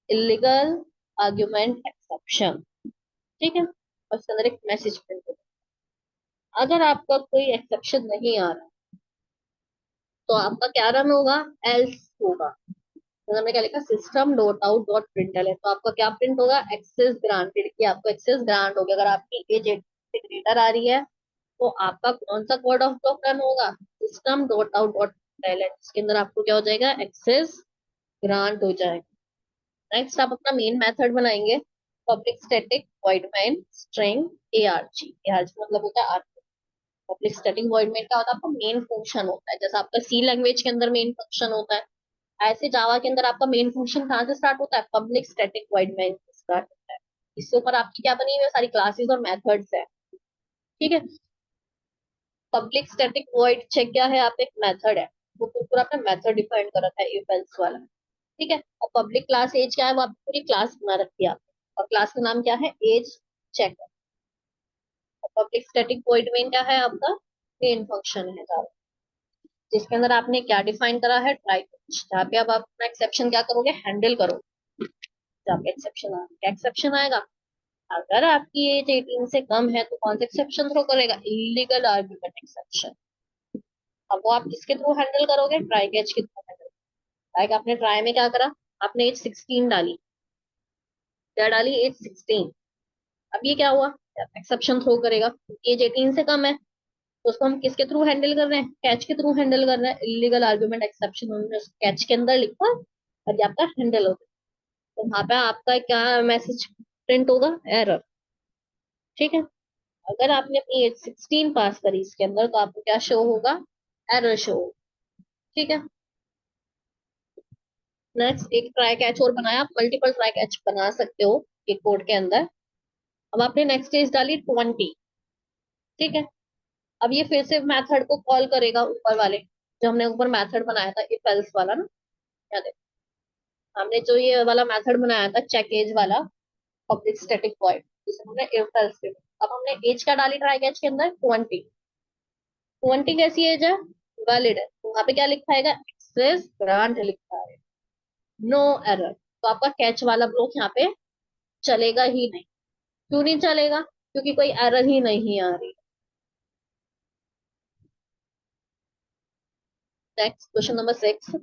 Speaker 1: illegal argument exception. ठीक है, और उसके अंदर एक मैसेज प्रिंट होगा। अगर आपका कोई एक्सेप्शन नहीं आ रहा तो आपका क्या रन होगा, एल्स होगा। तो हमने क्या लिखा, सिस्टम डॉट आउट डॉट प्रिंटल है, तो आपका क्या प्रिंट होगा, एक्सेस ग्रांटेड, कि आपको एक्सेस ग्रांट हो गया। अगर आपकी एज 18 से ग्रेटर आ रही है तो आपका कौन सा कोड ऑफ ब्लॉक रन होगा, सिस्टम डॉट आउट डॉट प्रिंटल है, इसके अंदर आपको क्या हो जाएगा, एक्सेस ग्रांट हो जाएगा। नेक्स्ट आप अपना मेन मेथड बनाएंगे, public static void main string ARG. ARG मतलब होता है आर्ग। पब्लिक स्टैटिक वॉइड मेन क्या होता है, आपका मेन फंक्शन होता है, जैसा आपका सी लैंग्वेज के अंदर मेन फंक्शन होता है, ऐसे जावा के अंदर आपका मेन फंक्शन कहाँ से स्टार्ट होता है, पब्लिक स्टैटिक वॉइड मेन से स्टार्ट होता है। इसके ऊपर आपकी क्या बनी हुई है, सारी क्लासेस और मेथड्स है। ठीक है, पब्लिक स्टैटिक वॉइड चेक क्या है, आप एक मेथड है, वो पूरा आपने मेथड डिफाइन कर रखा है इफ एल्स वाला। ठीक है, और पब्लिक क्लास एज क्या है, वो आपने पूरी क्लास बना रखी है आपने, और क्लास का नाम क्या है, एज चेक। और पब्लिक स्टैटिक वॉइड मेन क्या है, आपका मेन फंक्शन है जावा, जिसके अंदर आपने क्या डिफाइन करा है, ट्राई कैच, जहाँ पे अब आप अपना एक्सेप्शन क्या करोगे, हैंडल करोगे। जहाँ पे एक्सेप्शन आएगा, क्या एक्सेप्शन आएगा, अगर आपकी एज 18 से कम है तो कौन सा एक्सेप्शन थ्रो करेगा, इलीगल आर्गुमेंट एक्सेप्शन। अब वो आप किसके थ्रू हैंडल करोगे, ट्राई कैच के थ्रू हैंडल। लाइक आपने ट्राई में क्या करा, आपने एज 16 डाली, क्या डाली, एज 16। अब ये क्या हुआ, एक्सेप्शन थ्रो करेगा, एज 18 से कम है, तो उसको हम किसके थ्रू हैंडल कर रहे हैं, कैच के थ्रू हैंडल कर रहे हैं, इलीगल आर्गुमेंट एक्सेप्शन हमने कैच के अंदर लिखा और ये आपका हैंडल होगा। तो वहां पे आपका क्या मैसेज प्रिंट होगा, एरर। ठीक है, अगर आपने अपनी एज 16 पास करी इसके अंदर तो आपको क्या शो होगा, एरर शो। ठीक है, नेक्स्ट एक ट्राई कैच और बनाया, आप मल्टीपल ट्राई कैच बना सकते हो एक कोड के अंदर। अब आपने नेक्स्ट एज डाली 20। ठीक है, अब ये फिर से मेथड को कॉल करेगा ऊपर वाले, जो हमने ऊपर मेथड बनाया था इफ एल्स वाला ना, याद है, हमने जो ये वाला मेथड बनाया था चेक एज वाला, पब्लिक स्टैटिक वॉइड, जिसे हमने इफ एल्स के। अब हमने एज क्या डाली ट्राई कैच के अंदर, 20। 20 कैसी एज है, वैलिड है, तो वहां पे क्या लिखा है, एक्सेस ग्रांट लिखा है, नो एरर। तो आपका कैच वाला ब्लॉक यहाँ पे चलेगा ही नहीं। क्यों नहीं चलेगा, क्योंकि कोई एरर ही नहीं आ रही। Next question number 6,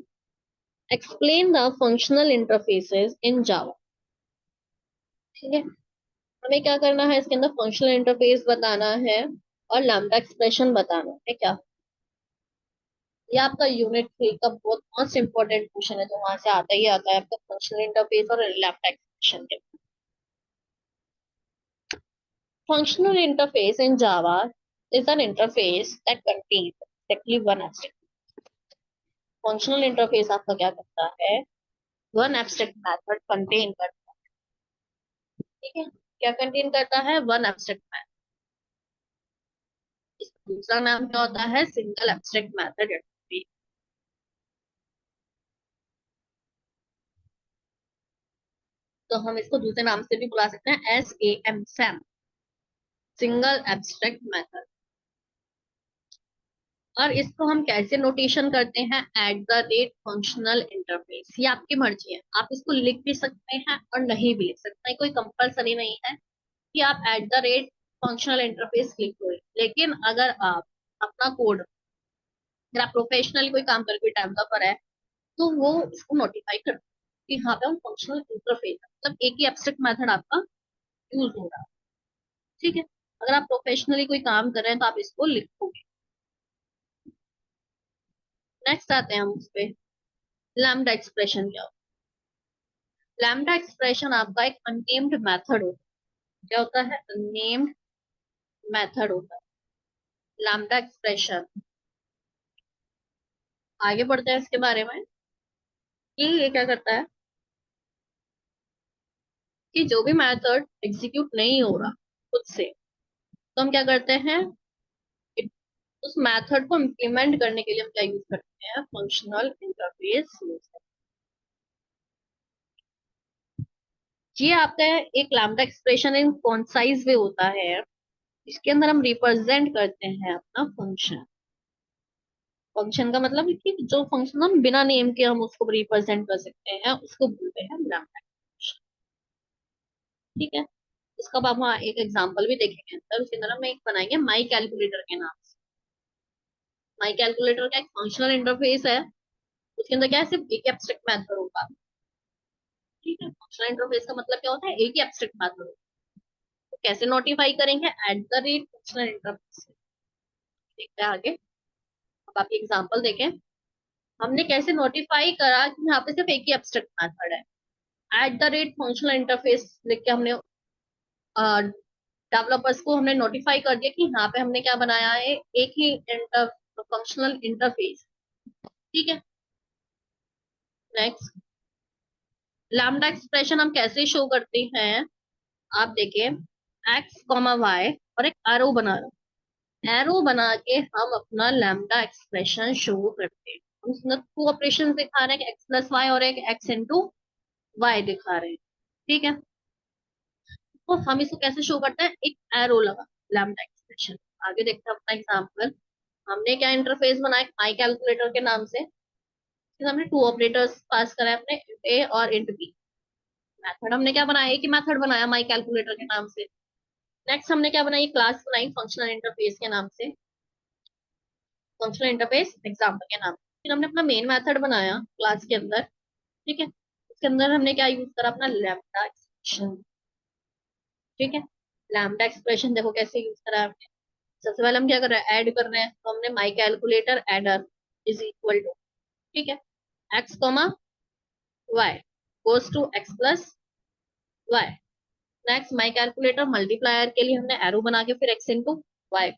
Speaker 1: explain the functional interfaces in Java. ठीक है, हमें क्या करना है, इसके अंदर फंक्शनल इंटरफेस बताना है और लैम्बडा एक्सप्रेशन बताना है क्या। ये आपका यूनिट 3 का बहुत मोस्ट इंपॉर्टेंट क्वेश्चन है, जो वहां से आता ही आता है आपका फंक्शनल इंटरफेस और लैम्बडा एक्सप्रेशन के। Functional interface in Java is an interface that contains exactly one abstract। Functional interface आपका क्या करता है, वन एब्स्ट्रैक्ट मेथड कंटेन करता है। ठीक है, क्या कंटेन करता है, वन एब्स्ट्रैक्ट मेथड। इसका दूसरा नाम क्या होता है, सिंगल एब्स्ट्रैक्ट मेथड। तो हम इसको दूसरे नाम से भी बुला सकते हैं, SAM, Sam, single abstract method. और इसको हम कैसे नोटेशन करते हैं, at the rate functional interface. ये आपकी मर्जी है, आप इसको लिख भी सकते हैं और नहीं भी लिख सकते हैं, कोई कंपलसरी नहीं है कि आप at the rate functional interface लिखो। लेकिन अगर आप अपना कोड, अगर आप प्रोफेशनली कोई काम करके डेवलपर है तो वो इसको नोटिफाई करते हैं कि यहाँ पे हम फंक्शनल इंटरफेस, मतलब एक ही एब्स्ट्रैक्ट मेथड आपका यूज हो रहा है। ठीक है, अगर आप प्रोफेशनली कोई काम कर रहे हैं तो आप इसको लिखोगे। नेक्स्ट आते हैं हम उस पे, लैम्बडा एक्सप्रेशन क्या होता है। लैम्बडा एक्सप्रेशन आपका एक अननेम्ड मेथड होता है। क्या होता है, अननेम्ड मेथड होता है लैम्बडा एक्सप्रेशन। आगे बढ़ते हैं इसके बारे में कि ये क्या करता है, कि जो भी मेथड एग्जीक्यूट नहीं हो रहा खुद से, तो हम क्या करते हैं, उस मेथड को इम्प्लीमेंट करने के लिए हम क्या यूज करते हैं, फंक्शनल इंटरफेस यूज करते हैं। ये आपका एक लैम्बडा एक्सप्रेशन इन कॉन्साइज वे होता है, इसके अंदर हम रिप्रेजेंट करते हैं अपना फंक्शन। फंक्शन का मतलब है कि जो फंक्शन हम बिना नेम के हम उसको रिप्रेजेंट कर सकते हैं, उसको बोलते हैं लैम्बडा एक्सप्रेशन। ठीक है। इसका अब हम एक एग्जांपल भी देखेंगे, तो उसके अंदर हम एक बनाएंगे माई कैलकुलेटर के नाम से। माई कैलकुलेटर का एक फंक्शनल इंटरफेस है, उसके अंदर क्या है, सिर्फ एक एब्स्ट्रैक्ट मेथड होगा। ठीक है, फंक्शनल इंटरफेस का मतलब क्या होता है, एक ही एब्स्ट्रैक्ट मेथड होगा। तो कैसे नोटिफाई करेंगे, at the rate functional interface. देखते हैं आगे। अब आप एग्जांपल देखें, हमने कैसे नोटिफाई करा कि यहाँ पे सिर्फ एक ही एब्स्ट्रैक्ट मेथड है। At the rate functional interface लिख के हमने डेवलपर्स को हमने नोटिफाई कर दिया कि यहाँ पे हमने क्या बनाया है, एक ही फंक्शनल इंटरफेस। ठीक है। नेक्स्ट, लैम्डा एक्सप्रेशन हम कैसे शो करते हैं, आप देखिए, एक्स कॉमा वाई और एक एरो बना रहा, एरो बना के हम अपना लैम्डा एक्सप्रेशन शो करते हैं। हम उसमें टू ऑपरेशन दिखा रहे हैं, एक्स प्लस वाई और एक एक्स इंटू वाई दिखा रहे हैं। ठीक है। तो हम इसको कैसे शो करते हैं, एक एरो लगा, लैम्डा एक्सप्रेशन। आगे देखते हैं अपना एग्जांपल। हमने क्या इंटरफेस बनाया, माई कैलकुलेटर के नाम से। फिर हमने टू ऑपरेटर्स पास करा है, अपने ए और इंट बी। मेथड हमने क्या बनाया, एक ही मेथड बनाया माई कैलकुलेटर के नाम से। नेक्स्ट हमने क्या बनाई, क्लास बनाई फंक्शनल इंटरफेस के नाम से, फंक्शनल इंटरफेस एग्जांपल के नाम से। फिर हमने अपना मेन मेथड बनाया क्लास के अंदर। ठीक है, उसके अंदर हमने क्या यूज करा, अपना लैम्डा एक्सप्रेशन। ठीक है, लैम्डा एक्सप्रेशन देखो कैसे यूज करा है हमने। सबसे पहले हम क्या कर रहे हैं, ऐड कर रहे हैं, तो हमने my calculator adder is equal to, ठीक है, x comma y goes to x plus y. Next my calculator multiplier के लिए हमने एरो बना के फिर एक्स इंटू वाई।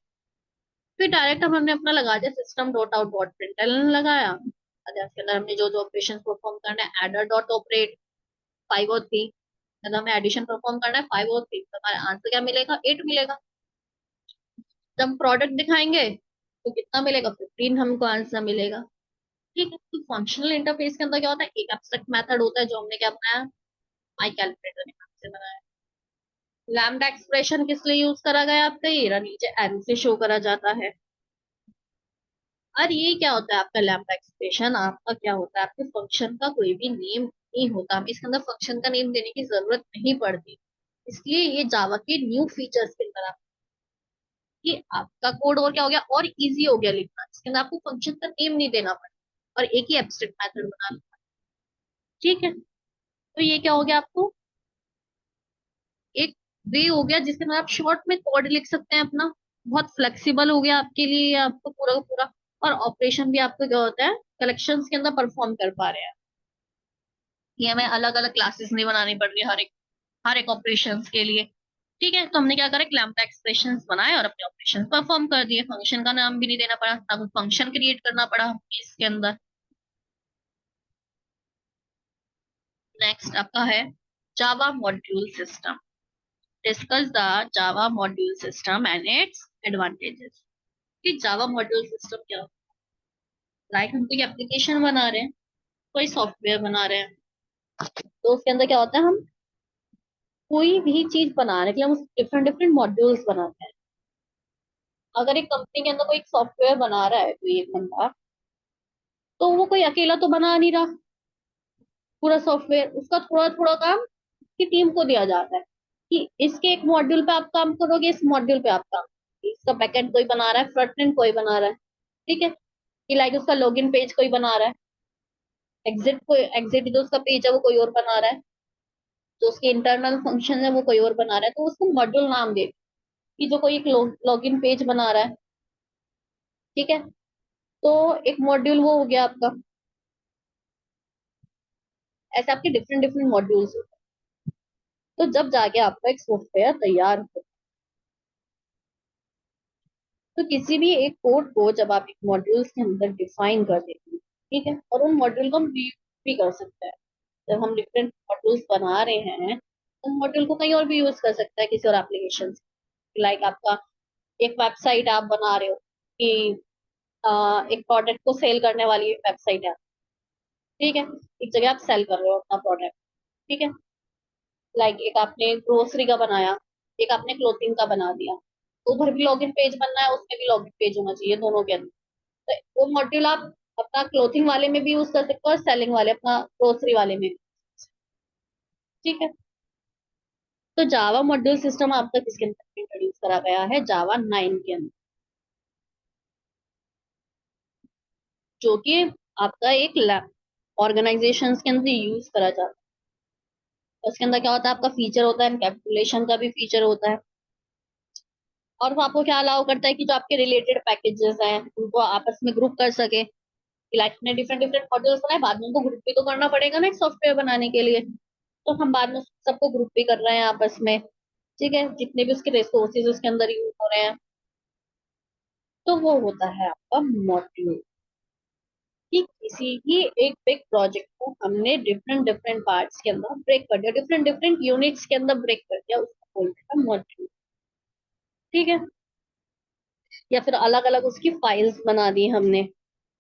Speaker 1: फिर डायरेक्ट हमने अपना लगा दिया system dot out dot println लगाया। अच्छा, इसके अंदर हमने जो जो ऑपरेशन परफॉर्म करना है, एडर डॉट ऑपरेट 5 और 3। अगर हमें एडिशन परफॉर्म करना है 5 और 3, तो हमारा आंसर क्या मिलेगा, 8 मिलेगा। जब हम प्रोडक्ट दिखाएंगे तो कितना मिलेगा, 15 हमको आंसर मिलेगा। ठीक है। तो फंक्शनल इंटरफेस के अंदर क्या होता है, एक एब्स्ट्रैक्ट मेथड होता है जो हमने क्या बनाया, माई कैलकुलेटर के नाम से बनाया। लैम्डा एक्सप्रेशन किस लिए यूज करा गया, आपका ये नीचे एरो से शो करा जाता है। और ये क्या होता है आपका लैम्डा एक्सप्रेशन, आपका क्या होता है, आपके फंक्शन का कोई भी नेम नहीं होता, हम इसके अंदर फंक्शन का नेम देने की जरूरत नहीं पड़ती। इसलिए ये जावा के न्यू फीचर्स के अंदर कि आपका कोड और क्या हो गया, और इजी हो गया लिखना, इसके अंदर आपको फंक्शन का नेम नहीं देना पड़ा और एक ही एब्स्ट्रैक्ट मेथड बनाना। ठीक है। तो ये क्या हो गया, आपको एक वे हो गया जिसके अंदर आप शॉर्ट में कोड लिख सकते हैं अपना। बहुत फ्लेक्सिबल हो गया आपके लिए, ये आपको पूरा का पूरा। और ऑपरेशन भी आपको क्या होता है, कलेक्शंस के अंदर परफॉर्म कर पा रहे हैं। ये हमें अलग अलग क्लासेस नहीं बनानी पड़ रही हर एक ऑपरेशंस के लिए। ठीक है, तो हमने क्या करा, लैम्डा एक्सप्रेशंस बनाए और अपने ऑपरेशन परफॉर्म कर दिए, फंक्शन का नाम भी नहीं देना पड़ा, ना कोई फंक्शन क्रिएट करना पड़ा हमें इसके अंदर। नेक्स्ट आपका है Java module system. Discuss the Java module system and its advantages. कि जावा मॉड्यूल सिस्टम क्या होता है, लाइक हम कोई एप्लीकेशन बना रहे हैं, कोई सॉफ्टवेयर बना रहे हैं, तो उसके अंदर क्या होता है, हम कोई भी चीज बनाने के लिए हम डिफरेंट डिफरेंट मॉड्यूल्स बनाते हैं। अगर एक कंपनी के अंदर कोई सॉफ्टवेयर बना रहा है कोई एक बंदा, तो वो कोई अकेला तो बना नहीं रहा पूरा सॉफ्टवेयर, उसका थोड़ा थोड़ा काम की टीम को दिया जाता है कि इसके एक मॉड्यूल पे आप काम करोगे, इस मॉड्यूल पे आप काम करोगे। इसका बैकएंड कोई बना रहा है, फ्रंट एंड कोई बना रहा है। ठीक है, कि लाइक उसका लॉगिन पेज कोई बना रहा है, एग्जिट जो उसका पेज है वो कोई और बना रहा है, जो उसके इंटरनल फंक्शन है वो कोई और बना रहा है, तो उसको मॉड्यूल नाम दे। कि जो कोई एक लॉगिन पेज बना रहा है, ठीक है, तो एक मॉड्यूल वो हो गया आपका। ऐसे आपके डिफरेंट डिफरेंट मॉड्यूल्स होते हैं, तो जब जाके आपका एक सॉफ्टवेयर तैयार हो, तो किसी भी एक कोड को जब आप एक मॉड्यूल्स के अंदर डिफाइन कर देते हैं, ठीक है, और उन मॉड्यूल को हम रीयूज भी कर सकते हैं। जब हम डिफरेंट मॉड्यूल्स बना रहे हैं, तो मॉड्यूल को कहीं और भी यूज कर सकता है किसी और एप्लीकेशन से। लाइक आपका एक वेबसाइट आप बना रहे हो कि एक प्रोडक्ट को सेल करने वाली वेबसाइट है, ठीक है, एक जगह आप सेल कर रहे हो अपना प्रोडक्ट। ठीक है, लाइक एक आपने ग्रोसरी का बनाया, एक आपने क्लोथिंग का बना दिया, उधर भी लॉगिन पेज बनना है, उसमें भी लॉगिन पेज होना चाहिए दोनों के अंदर। तो वो मॉड्यूल आप अपना क्लोथिंग वाले में भी यूज कर सकते हो और सेलिंग वाले अपना ग्रोसरी वाले में भी। ठीक है। तो जावा मॉड्यूल सिस्टम आपका किसके अंदर इंट्रोड्यूस करा गया है? जावा 9 के अंदर, जो कि आपका एक लैब ऑर्गेनाइजेशन के अंदर यूज करा जाता है। उसके अंदर क्या होता है? आपका फीचर होता है, एनकैप्सुलेशन का भी फीचर होता है। और वो आपको क्या अलाउ करता है कि जो आपके रिलेटेड पैकेजेस हैं उनको आपस में ग्रुप कर सके। लाइक ने डिफरेंट डिफरेंट मॉड्यूल्स बनाए, बाद में उनको ग्रुप भी तो करना पड़ेगा ना एक सॉफ्टवेयर बनाने के लिए। तो हम बाद में सबको ग्रुप भी कर रहे हैं आपस में। ठीक है, जितने भी उसके रिसोर्सेज उसके अंदर यूज हो रहे हैं। तो वो होता है आपका मॉड्यूल। कि किसी भी एक बिग प्रोजेक्ट को हमने डिफरेंट डिफरेंट पार्ट्स के अंदर ब्रेक कर दिया, डिफरेंट डिफरेंट यूनिट्स के अंदर ब्रेक कर दिया, उसको बोलते हैं मॉड्यूल। ठीक है। या फिर अलग अलग उसकी फाइल्स बना दी हमने,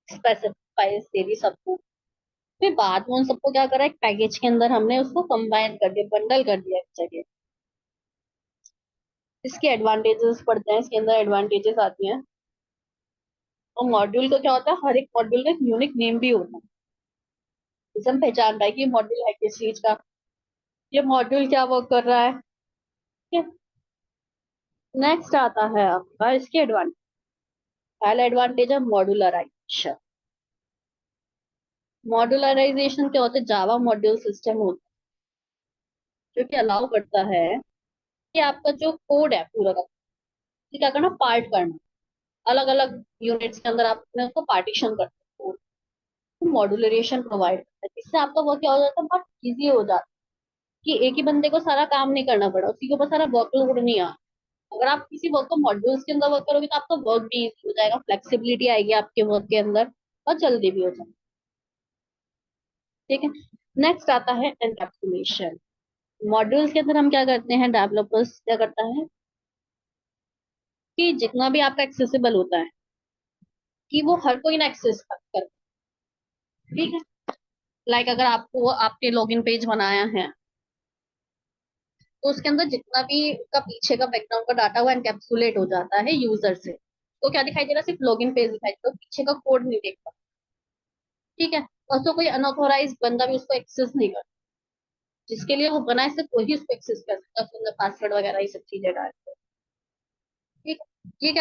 Speaker 1: स्पेसिफिक फाइल्स दे दी सबको। फिर बाद में उन सबको क्या करा, एक पैकेज के अंदर हमने उसको कंबाइन कर दिया, बंडल कर दिया एक जगह। इसके एडवांटेजेस पढ़ते हैं, इसके अंदर एडवांटेजेस आती हैं। और मॉड्यूल का क्या होता है, हर एक मॉड्यूल का एक यूनिक नेम भी होता है, जिससे हम पहचान पाए कि ये मॉड्यूल है किस चीज का, ये मॉड्यूल क्या वर्क कर रहा है। ठीक है। नेक्स्ट आता है आपका इसके एडवांटेज। पहला एडवांटेज है मॉड्यूलराइजेशन। मॉड्यूलराइजेशन क्या होता है? जावा मॉड्यूल सिस्टम होता है जो कि अलाउ करता है कि आपका जो कोड है पूरा का, ये क्या करना, पार्ट करना, अलग अलग यूनिट्स के अंदर आपने उसको पार्टीशन करते हो। तो मॉड्यूलरेशन प्रोवाइड करता है, जिससे आपका वर्क क्या हो जाता है, बहुत इजी हो जाता है। कि एक ही बंदे को सारा काम नहीं करना पड़ा, उसी के ऊपर सारा वर्कलोड नहीं आ। अगर आप किसी वर्क को मॉड्यूल्स के अंदर वर्क करोगे तो आपका वर्क भी इजी हो जाएगा, फ्लेक्सिबिलिटी आएगी आपके वर्क के अंदर, और जल्दी भी हो जाएगा। ठीक है। नेक्स्ट आता है एनकैप्सुलेशन। मॉड्यूल्स के अंदर हम क्या करते हैं, डेवलपर्स क्या करता है कि जितना भी आपका एक्सेसिबल होता है, कि वो हर कोई ना एक्सेस कर। ठीक है। लाइक अगर आपको आपने लॉगिन पेज बनाया है, तो उसके अंदर जितना भी का पीछे का बैकग्राउंड का डाटा वो एनकैप्सुलेट हो जाता है यूजर से। तो क्या दिखाई दे रहा है? सिर्फ लॉगिन पेज दिखाई दे रहा है, पीछे का कोड नहीं देख पाता। ठीक है। और तो कोई अनऑथोराइज बंदा भी उसको एक्सेस नहीं कर, जिसके लिए वो बना है सिर्फ वही उसको एक्सेस कर सकता है, उसके अंदर पासवर्ड वगैरह ये सब चीजें डाल के। ठीक है। ये क्या